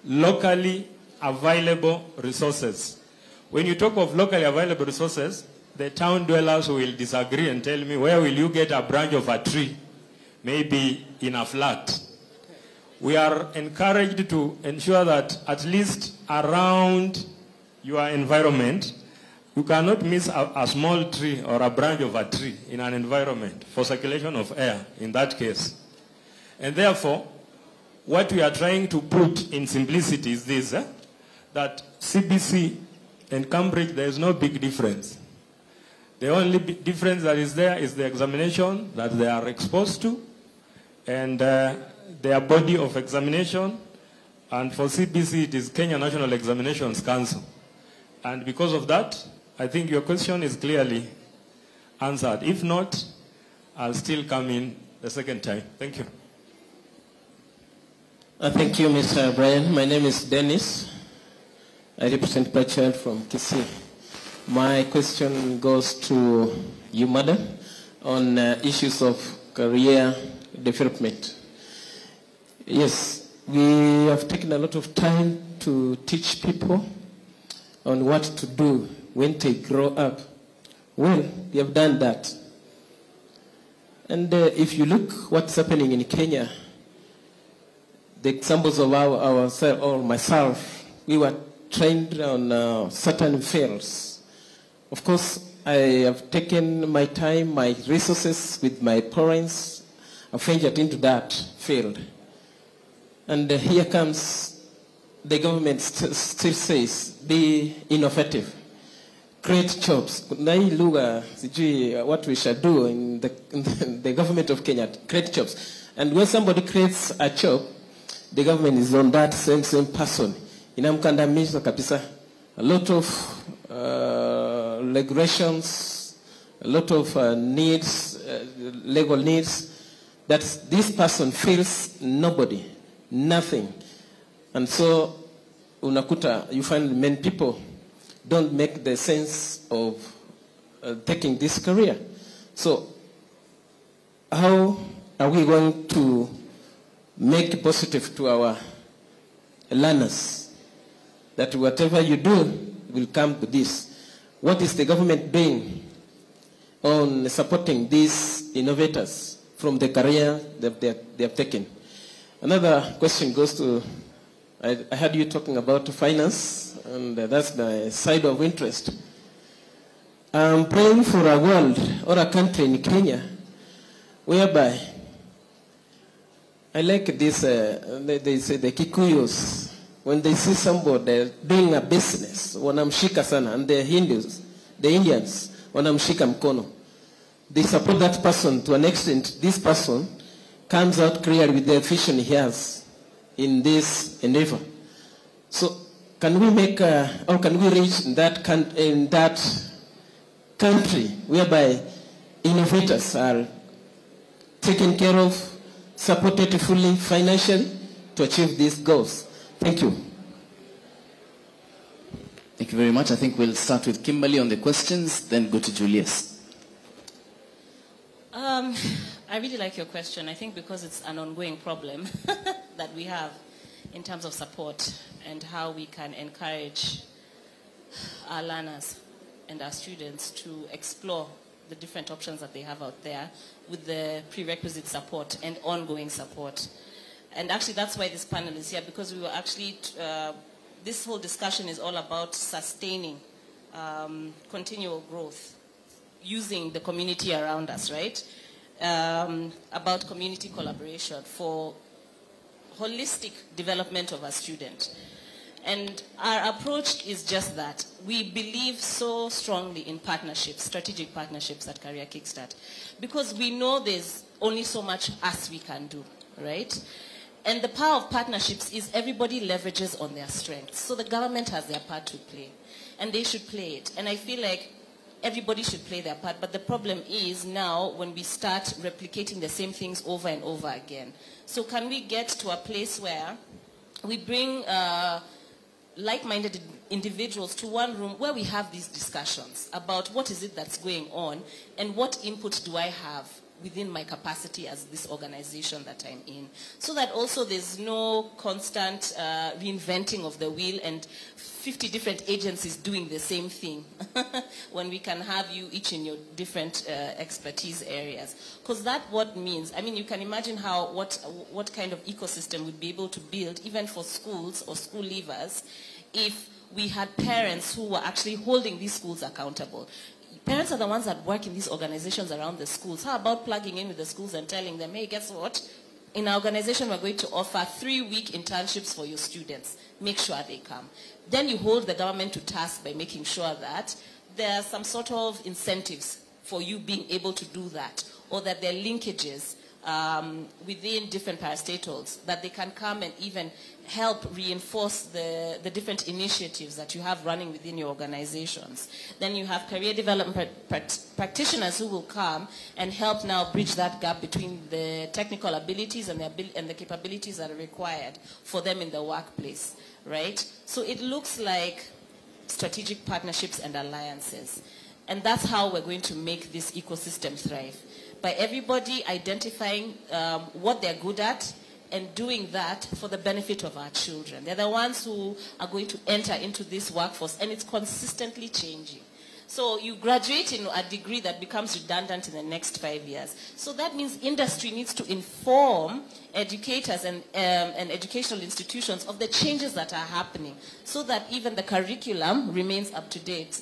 locally available resources. When you talk of locally available resources, the town dwellers will disagree and tell me, where will you get a branch of a tree? Maybe in a flat. We are encouraged to ensure that at least around your environment, you cannot miss a small tree or a branch of a tree in an environment for circulation of air in that case. And therefore, what we are trying to put in simplicity is this, that CBC and Cambridge, there is no big difference. The only difference that is there is the examination that they are exposed to and their body of examination. And for CBC, it is Kenya National Examinations Council. And because of that, I think your question is clearly answered. If not, I'll still come in the second time. Thank you. Thank you, Mr. Brian. My name is Dennis. I represent Pachard from Kisii. My question goes to you, madam, on issues of career development. Yes, we have taken a lot of time to teach people on what to do when they grow up. Well, we have done that. And if you look what's happening in Kenya, the examples of ourselves or myself, we were trained on certain fields. Of course, I have taken my time, my resources with my parents, I've ventured into that field. And here comes the government still says, be innovative, create jobs. What we shall do in the government of Kenya, create jobs. And when somebody creates a job, the government is on that same person. Inamkandamiza kabisa. A lot of regulations, a lot of needs, legal needs, that this person feels nobody, nothing. And so, unakuta, you find many people don't make the sense of taking this career. So, how are we going to make it positive to our learners that whatever you do will come to this? What is the government doing on supporting these innovators from the career that they have taken? Another question goes to, I heard you talking about finance, and that's my side of interest. I'm praying for a world or a country in Kenya whereby, I like this, they say the Kikuyus, when they see somebody doing a business, wanamshika sana, and the Hindus, the Indians, wanamshika mkono. They support that person to an extent. This person comes out clearly with the vision he has in this endeavor. So, can we make, or can we reach in that country whereby innovators are taken care of, supported fully financially to achieve these goals? Thank you. Thank you very much. I think we'll start with Kimberly on the questions, then go to Julius. I really like your question. I think because it's an ongoing problem that we have in terms of support and how we can encourage our learners and our students to explore the different options that they have out there with the prerequisite support and ongoing support. And actually that's why this panel is here, because we were actually, this whole discussion is all about sustaining continual growth using the community around us, right? About community collaboration for holistic development of our student. And our approach is just that. We believe so strongly in partnerships, strategic partnerships at Career Kickstart, because we know there's only so much us we can do, right? And the power of partnerships is everybody leverages on their strengths. So the government has their part to play, and they should play it. And I feel like everybody should play their part, but the problem is now when we start replicating the same things over and over again. So can we get to a place where we bring like-minded individuals to one room where we have these discussions about what is it that's going on and what input do I have within my capacity as this organization that I'm in. So that also there's no constant reinventing of the wheel and 50 different agencies doing the same thing when we can have you each in your different expertise areas. Because that what means, I mean, you can imagine how, what kind of ecosystem we'd be able to build even for schools or school leavers if we had parents who were actually holding these schools accountable. Parents are the ones that work in these organizations around the schools. How about plugging in with the schools and telling them, hey, guess what? In our organization, we're going to offer 3-week internships for your students. Make sure they come. Then you hold the government to task by making sure that there are some sort of incentives for you being able to do that, or that there are linkages within different parastatals that they can come and even help reinforce the different initiatives that you have running within your organizations. Then you have career development practitioners who will come and help now bridge that gap between the technical abilities and the capabilities that are required for them in the workplace, right? So it looks like strategic partnerships and alliances. And that's how we're going to make this ecosystem thrive. By everybody identifying what they're good at and doing that for the benefit of our children. They're the ones who are going to enter into this workforce, and it's consistently changing. So you graduate in a degree that becomes redundant in the next 5 years. So that means industry needs to inform educators and educational institutions of the changes that are happening so that even the curriculum remains up to date.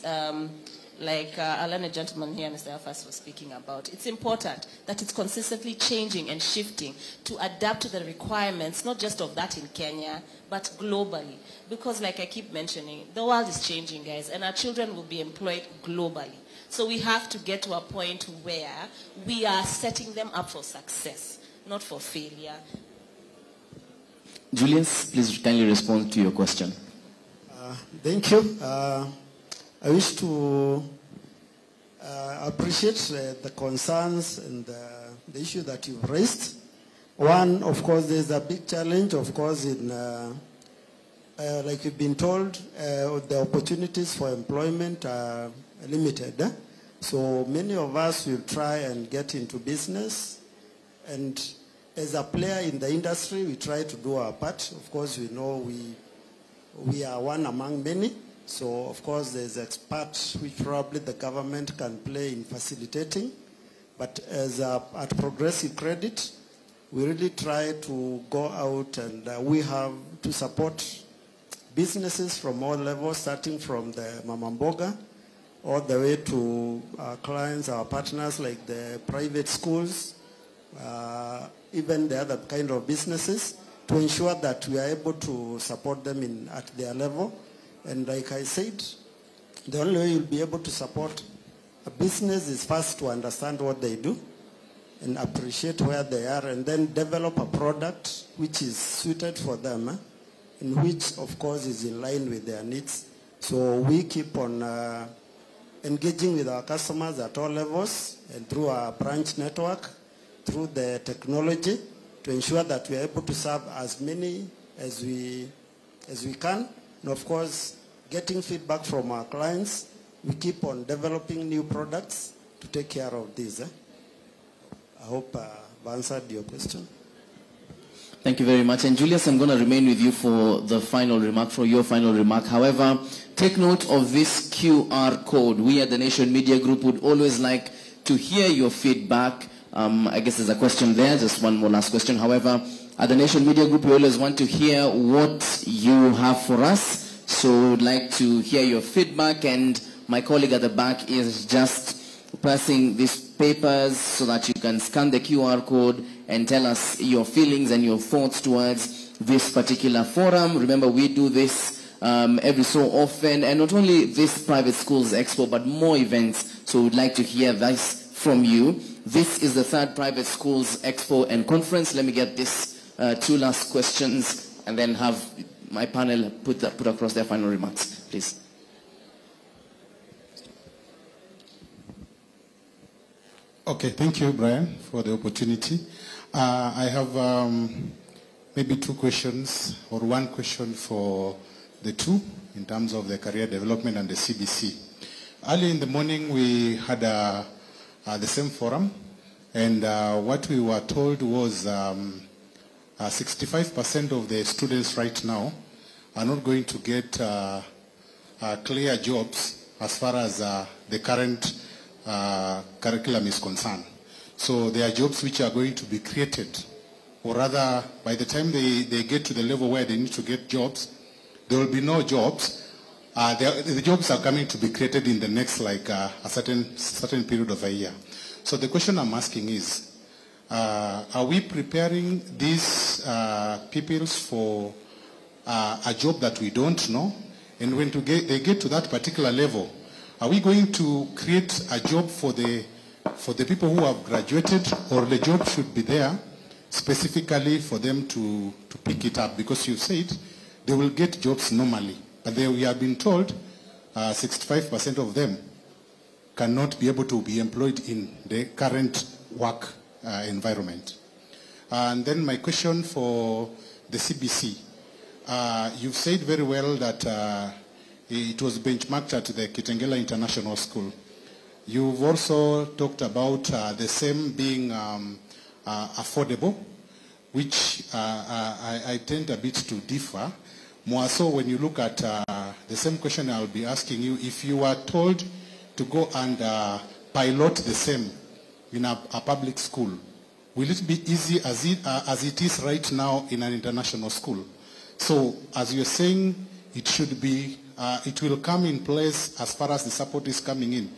Like our learned gentleman here, Mr. Alfas, was speaking about. It's important that it's consistently changing and shifting to adapt to the requirements, not just of that in Kenya, but globally. Because like I keep mentioning, the world is changing, guys, and our children will be employed globally. So we have to get to a point where we are setting them up for success, not for failure. Julius, please kindly respond to your question. Thank you. I wish to appreciate the concerns and the issue that you've raised. One, of course, there's a big challenge, of course, in, like you've been told, the opportunities for employment are limited. So many of us will try and get into business. And as a player in the industry, we try to do our part. Of course, we know we are one among many. So, of course, there's experts which probably the government can play in facilitating. But as at Progressive Credit, we really try to go out and we have to support businesses from all levels, starting from the Mama Mboga all the way to our clients, our partners like the private schools, even the other kind of businesses, to ensure that we are able to support them at their level. And like I said, the only way you'll be able to support a business is first to understand what they do and appreciate where they are, and then develop a product which is suited for them, and which, of course, is in line with their needs. So we keep on engaging with our customers at all levels and through our branch network, through the technology, to ensure that we are able to serve as many as we can. And of course, getting feedback from our clients, we keep on developing new products to take care of this. I hope I've answered your question. Thank you very much. And Julius, I'm going to remain with you for the final remark, for your final remark. However, take note of this QR code. We at the Nation Media Group would always like to hear your feedback. I guess there's a question there, just one more last question. However, at the Nation Media Group, we always want to hear what you have for us. So we'd like to hear your feedback, and my colleague at the back is just passing these papers so that you can scan the QR code and tell us your feelings and your thoughts towards this particular forum. Remember, we do this every so often, and not only this Private Schools Expo, but more events. So we'd like to hear this from you. This is the third Private Schools Expo and Conference. Let me get this two last questions and then have my panel put across their final remarks, please. Okay, thank you, Brian, for the opportunity. I have maybe two questions, or one question for the two in terms of the career development and the CBC. Early in the morning, we had the same forum, And what we were told was 65% of the students right now are not going to get clear jobs as far as the current curriculum is concerned. So there are jobs which are going to be created, or rather, by the time they get to the level where they need to get jobs, there will be no jobs. The jobs are coming to be created in the next, like, a certain period of a year. So the question I'm asking is, are we preparing these pupils for a job that we don't know? And when they get to that particular level, are we going to create a job for the people who have graduated, or the job should be there specifically for them to pick it up? Because you said they will get jobs normally, but we have been told 65% of them cannot be able to be employed in the current work environment. And then my question for the CBC. You've said very well that it was benchmarked at the Kitengela International School. You've also talked about the same being affordable, which I tend a bit to differ. More so when you look at the same question I'll be asking you, if you are told to go and pilot the same in a public school, will it be easy as it is right now in an international school? So as you're saying, it should be, it will come in place as far as the support is coming in.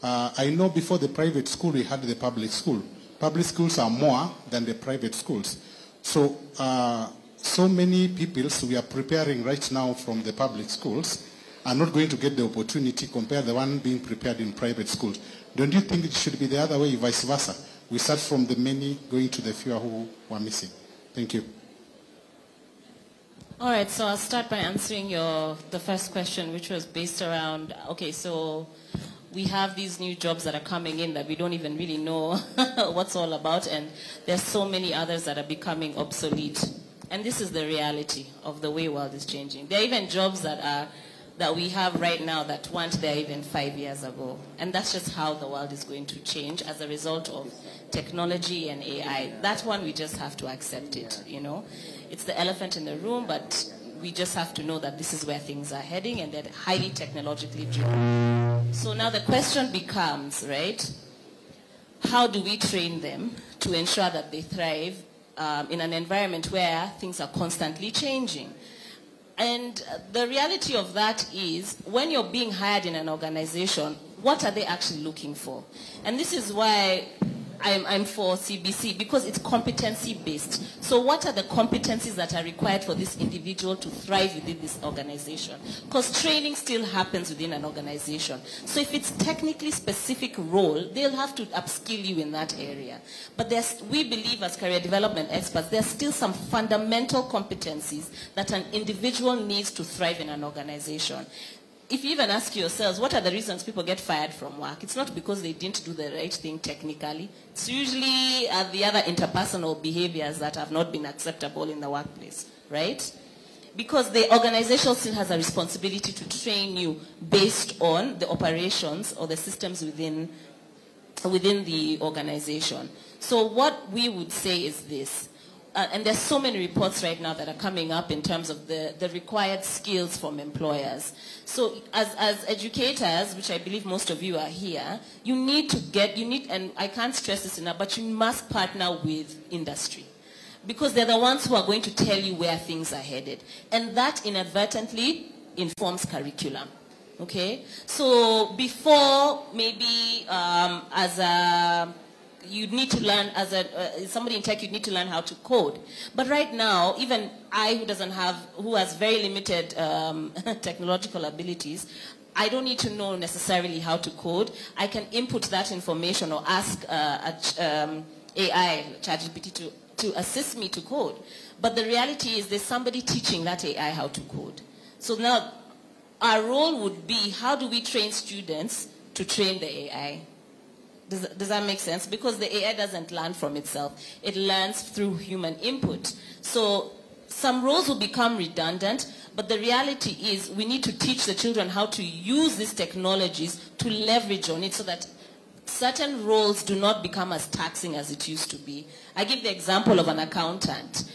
I know before the private school, we had the public school. Public schools are more than the private schools. So, so many pupils we are preparing right now from the public schools are not going to get the opportunity compared to the one being prepared in private schools. Don't you think it should be the other way, vice versa? We start from the many going to the fewer who are missing. Thank you. All right, so I'll start by answering the first question, which was based around, okay, so we have these new jobs that are coming in that we don't even really know what's all about, and there's so many others that are becoming obsolete. And this is the reality of the way the world is changing. There are even jobs that we have right now that weren't there even 5 years ago. And that's just how the world is going to change as a result of technology and AI. That one, we just have to accept it, you know. It's the elephant in the room, but we just have to know that this is where things are heading, and they're highly technologically driven. So now the question becomes, right, how do we train them to ensure that they thrive in an environment where things are constantly changing? And the reality of that is, when you're being hired in an organization, what are they actually looking for? And this is why I'm for CBC, because it's competency-based. So what are the competencies that are required for this individual to thrive within this organization? Because training still happens within an organization. So if it's technically specific role, they'll have to upskill you in that area. But we believe as career development experts, there's still some fundamental competencies that an individual needs to thrive in an organization. If you even ask yourselves, what are the reasons people get fired from work? It's not because they didn't do the right thing technically. It's usually the other interpersonal behaviors that have not been acceptable in the workplace, right? Because the organization still has a responsibility to train you based on the operations or the systems within the organization. So what we would say is this. And there's so many reports right now that are coming up in terms of the required skills from employers. So as educators, which I believe most of you are here, and I can't stress this enough, but you must partner with industry. Because they're the ones who are going to tell you where things are headed. And that inadvertently informs curriculum. Okay? So before, maybe you'd need to learn, somebody in tech, you'd need to learn how to code. But right now, even I, who has very limited technological abilities, I don't need to know necessarily how to code. I can input that information or ask AI, ChatGPT, to assist me to code. But the reality is there's somebody teaching that AI how to code. So now our role would be, how do we train students to train the AI? Does that make sense? Because the AI doesn't learn from itself. It learns through human input. So some roles will become redundant, but the reality is we need to teach the children how to use these technologies to leverage on it so that certain roles do not become as taxing as it used to be. I give the example of an accountant.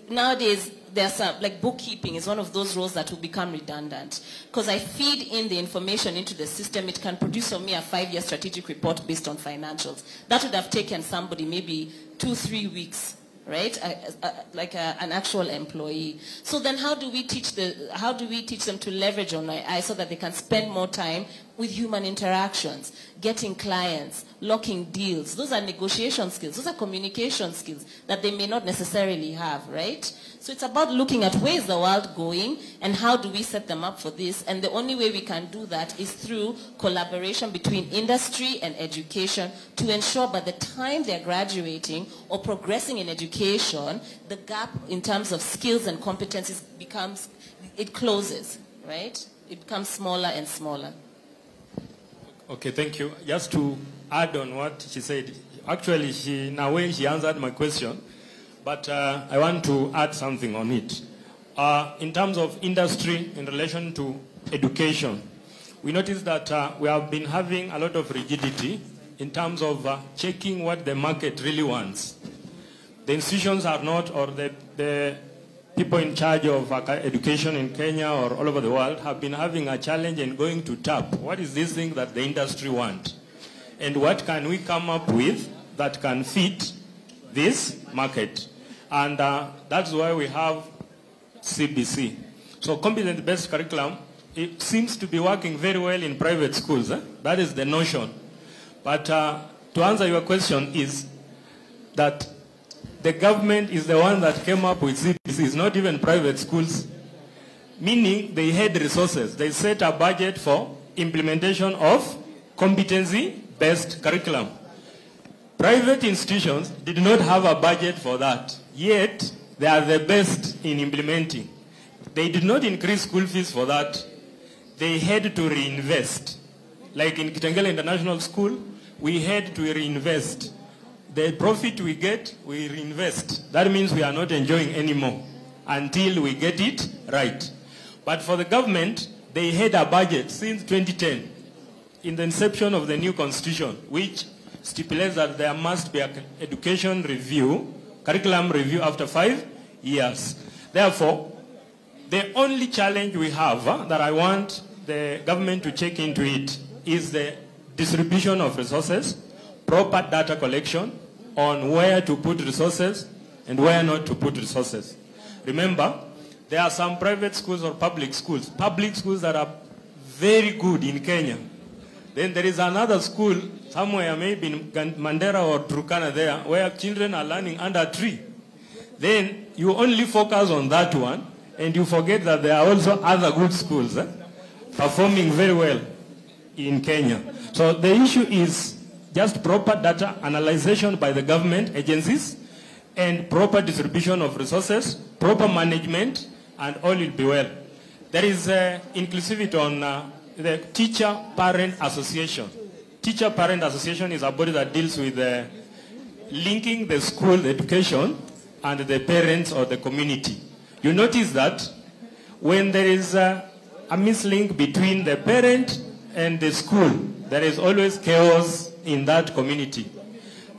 Nowadays, there's like bookkeeping is one of those roles that will become redundant. Because I feed in the information into the system, it can produce for me a 5-year strategic report based on financials. That would have taken somebody maybe 2-3 weeks, right? An actual employee. So then how do we teach them to leverage on AI so that they can spend more time with human interactions, getting clients, locking deals? Those are negotiation skills. Those are communication skills that they may not necessarily have, right? So it's about looking at where is the world going and how do we set them up for this. And the only way we can do that is through collaboration between industry and education to ensure by the time they're graduating or progressing in education, the gap in terms of skills and competencies closes, right? It becomes smaller and smaller. Okay, thank you. Just to add on what she said, actually, in a way, she answered my question, but I want to add something on it. In terms of industry in relation to education, we noticed that we have been having a lot of rigidity in terms of checking what the market really wants. The institutions are not, or the people in charge of education in Kenya or all over the world have been having a challenge in going to tap. What is this thing that the industry wants? And what can we come up with that can fit this market? And that's why we have CBC. So competency-based curriculum, it seems to be working very well in private schools. That is the notion. But to answer your question is that the government is the one that came up with CBC. It's not even private schools. Meaning they had resources. They set a budget for implementation of competency-based curriculum. Private institutions did not have a budget for that. Yet, they are the best in implementing. They did not increase school fees for that. They had to reinvest. Like in Kitengela International School, we had to reinvest. The profit we get, we reinvest. That means we are not enjoying anymore until we get it right. But for the government, they had a budget since 2010 in the inception of the new constitution, which stipulates that there must be an education review, curriculum review after 5 years. Therefore, the only challenge we have that I want the government to check into it is the distribution of resources, proper data collection on where to put resources and where not to put resources. Remember, there are some private schools or public schools that are very good in Kenya. Then there is another school somewhere, maybe in Mandera or Turkana there, where children are learning under a tree. Then you only focus on that one, and you forget that there are also other good schools performing very well in Kenya. So the issue is just proper data analyzation by the government agencies and proper distribution of resources, proper management, and all will be well. There is inclusivity on the Teacher-Parent Association. Teacher-Parent Association is a body that deals with linking the school education and the parents or the community. You notice that when there is a mislink between the parent and the school, there is always chaos in that community.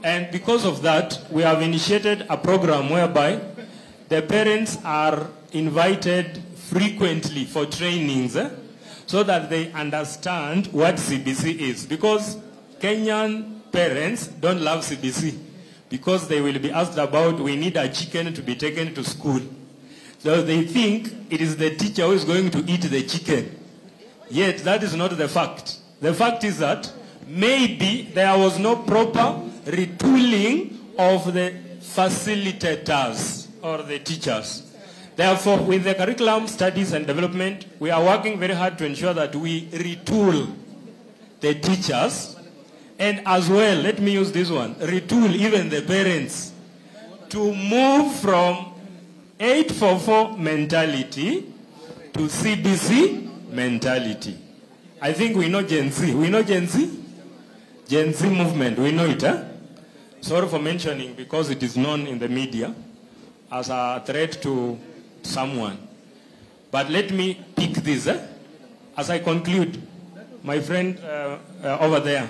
And because of that, we have initiated a program whereby the parents are invited frequently for trainings so that they understand what CBC is. Because Kenyan parents don't love CBC because they will be asked about, we need a chicken to be taken to school. So they think it is the teacher who is going to eat the chicken. Yet that is not the fact. The fact is that maybe there was no proper retooling of the facilitators or the teachers. Therefore, with the curriculum studies and development, we are working very hard to ensure that we retool the teachers, and as well, let me use this one, retool even the parents to move from 844 mentality to CBC mentality. I think we know Gen Z. We know Gen Z? Gen Z movement, we know it, eh? Sorry for mentioning because it is known in the media as a threat to someone. But let me pick this. As I conclude, my friend over there,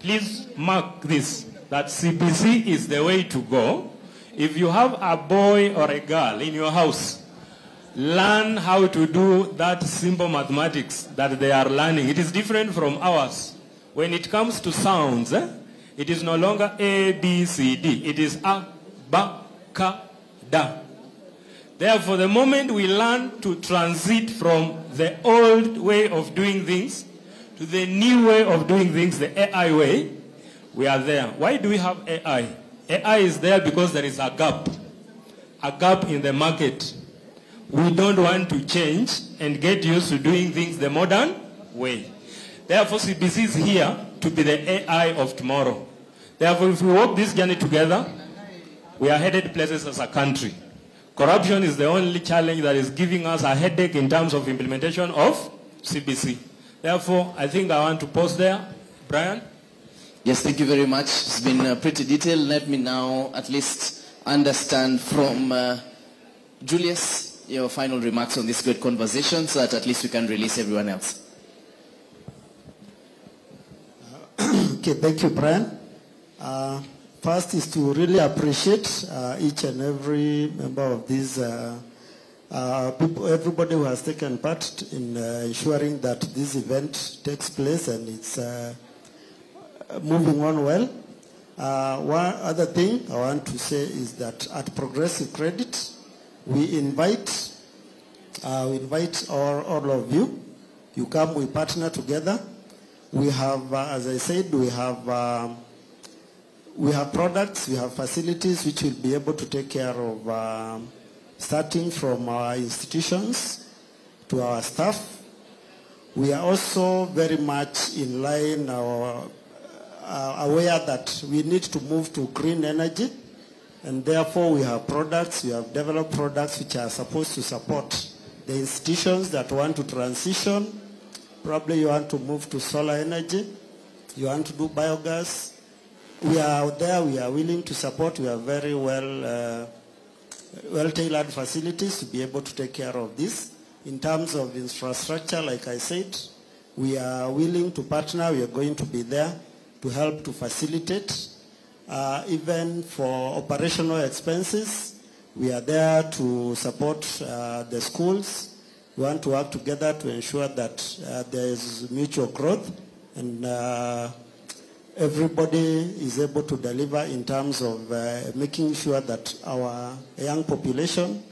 please mark this, that CBC is the way to go. If you have a boy or a girl in your house, learn how to do that simple mathematics that they are learning. It is different from ours. When it comes to sounds, it is no longer A, B, C, D. It is A, Ba, Ka, Da. Therefore, the moment we learn to transit from the old way of doing things to the new way of doing things, the AI way, we are there. Why do we have AI? AI is there because there is a gap in the market. We don't want to change and get used to doing things the modern way. Therefore, CBC is here to be the AI of tomorrow. Therefore, if we walk this journey together, we are headed places as a country. Corruption is the only challenge that is giving us a headache in terms of implementation of CBC. Therefore, I think I want to pause there. Brian? Yes, thank you very much. It's been pretty detailed. Let me now at least understand from Julius your final remarks on this great conversation so that at least we can release everyone else. Okay, thank you, Brian. First is to really appreciate each and every member of these people, everybody who has taken part in ensuring that this event takes place and it's moving on well. One other thing I want to say is that at Progressive Credit, we invite all of you. You come, we partner together. We have, as I said, we have products, we have facilities which will be able to take care of starting from our institutions to our staff. We are also very much in line, aware that we need to move to green energy, and therefore we have products, we have developed products which are supposed to support the institutions that want to transition. Probably you want to move to solar energy, you want to do biogas. We are out there, we are willing to support, we have very well-tailored facilities to be able to take care of this. In terms of infrastructure, like I said, we are willing to partner, we are going to be there to help to facilitate. Even for operational expenses, we are there to support the schools. We want to work together to ensure that there is mutual growth and everybody is able to deliver in terms of making sure that our young population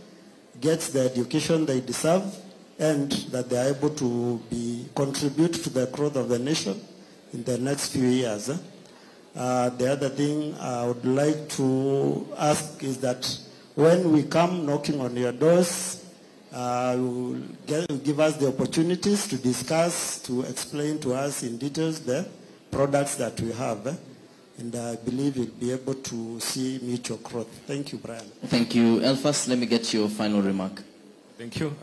gets the education they deserve and that they are able to contribute to the growth of the nation in the next few years. The other thing I would like to ask is that when we come knocking on your doors, you will give us the opportunities to discuss, to explain to us in details the products that we have. And I believe you'll be able to see mutual growth. Thank you, Brian. Thank you. Elfas, let me get your final remark. Thank you.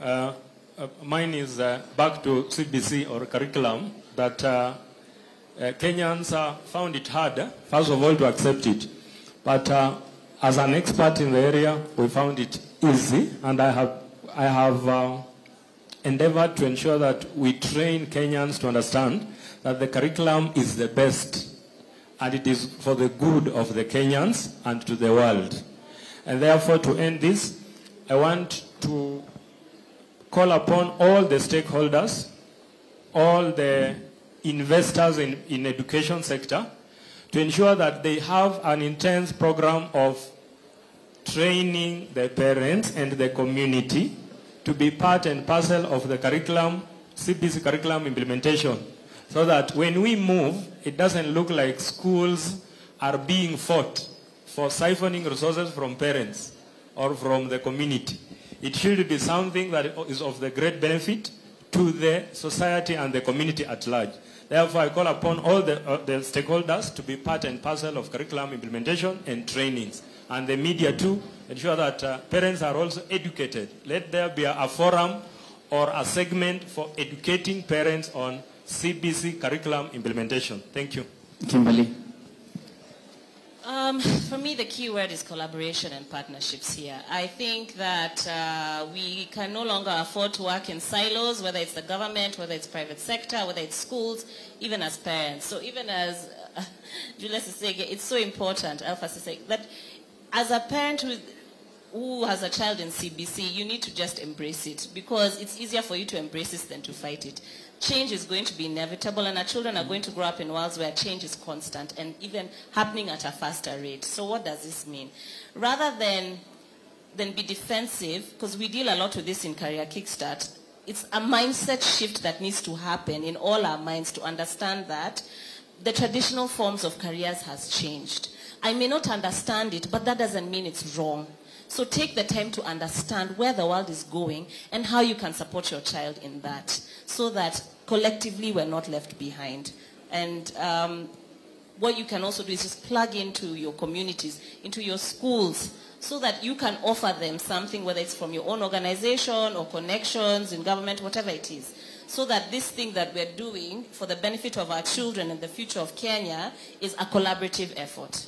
Mine is back to CBC or curriculum that Kenyans found it hard, first of all, to accept it. But as an expert in the area, we found it easy, and I have endeavored to ensure that we train Kenyans to understand that the curriculum is the best, and it is for the good of the Kenyans and to the world. And therefore, to end this, I want to call upon all the stakeholders, all the investors in education sector, to ensure that they have an intense program of training the parents and the community to be part and parcel of the curriculum, CBC curriculum implementation, so that when we move, it doesn't look like schools are being fought for siphoning resources from parents or from the community. It should be something that is of the great benefit to the society and the community at large. Therefore, I call upon all the stakeholders to be part and parcel of curriculum implementation and trainings. And the media too, ensure that parents are also educated. Let there be a forum or a segment for educating parents on CBC curriculum implementation. Thank you. Kimberly. For me, the key word is collaboration and partnerships here. I think that we can no longer afford to work in silos, whether it's the government, whether it's private sector, whether it's schools, even as parents. So even as Julius is saying, it's so important, Alpha is saying, that as a parent who has a child in CBC, you need to just embrace it, because it's easier for you to embrace it than to fight it. Change is going to be inevitable, and our children are going to grow up in worlds where change is constant and even happening at a faster rate. So what does this mean? Rather than be defensive, because we deal a lot with this in Career Kickstart, it's a mindset shift that needs to happen in all our minds to understand that the traditional forms of careers has changed. I may not understand it, but that doesn't mean it's wrong. So take the time to understand where the world is going and how you can support your child in that, so that collectively we're not left behind. And what you can also do is just plug into your communities, into your schools, so that you can offer them something, whether it's from your own organization or connections in government, whatever it is, so that this thing that we're doing for the benefit of our children and the future of Kenya is a collaborative effort.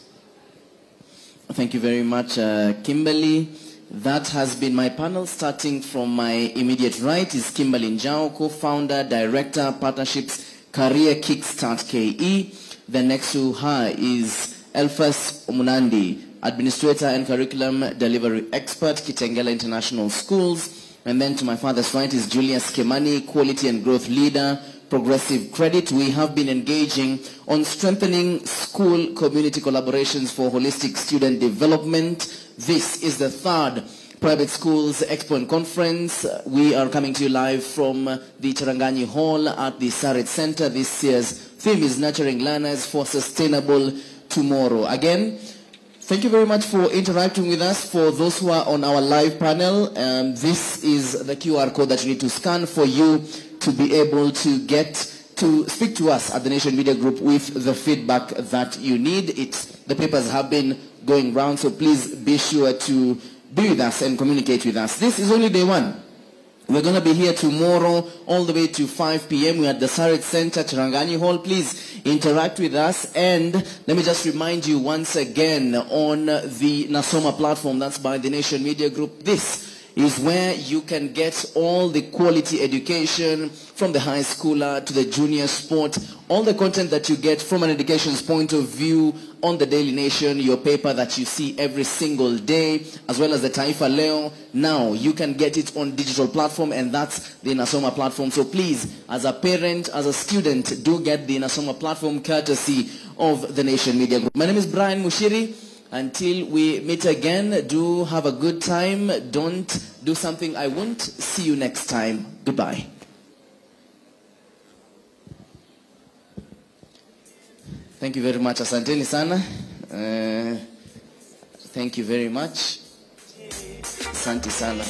Thank you very much, Kimberly. That has been my panel. Starting from my immediate right is Kimberly Njao, co-founder, director, partnerships, Career Kickstart KE. Then next to her is Elfas Omunandi, administrator and curriculum delivery expert, Kitengela International Schools. And then to my father's right is Julius Kemani, quality and growth leader, Progressive Credit. We have been engaging on strengthening school community collaborations for holistic student development. This is the third Private Schools Expo and Conference. We are coming to you live from the Charanganyi Hall at the Sarit Center. This year's theme is Nurturing Learners for Sustainable Tomorrow. Again, thank you very much for interacting with us. For those who are on our live panel, this is the QR code that you need to scan for you to be able to get to speak to us at the Nation Media Group with the feedback that you need. The papers have been going round, so please be sure to be with us and communicate with us. This is only day one. We're going to be here tomorrow all the way to 5 p.m. We're at the Sarit Center, Charanganyi Hall. Please interact with us. And let me just remind you once again, on the Nasoma platform, that's by the Nation Media Group, this is where you can get all the quality education from the high schooler to the junior sport, all the content that you get from an education's point of view on the Daily Nation, your paper that you see every single day, as well as the Taifa Leo. Now you can get it on digital platform, and that's the Nasoma platform. So please, as a parent, as a student, do get the Nasoma platform courtesy of the Nation Media Group. My name is Brian Mushiri. Until we meet again, do have a good time. Don't do something I won't. See you next time. Goodbye. Thank you very much. Asanteni sana. Thank you very much. Asante sana.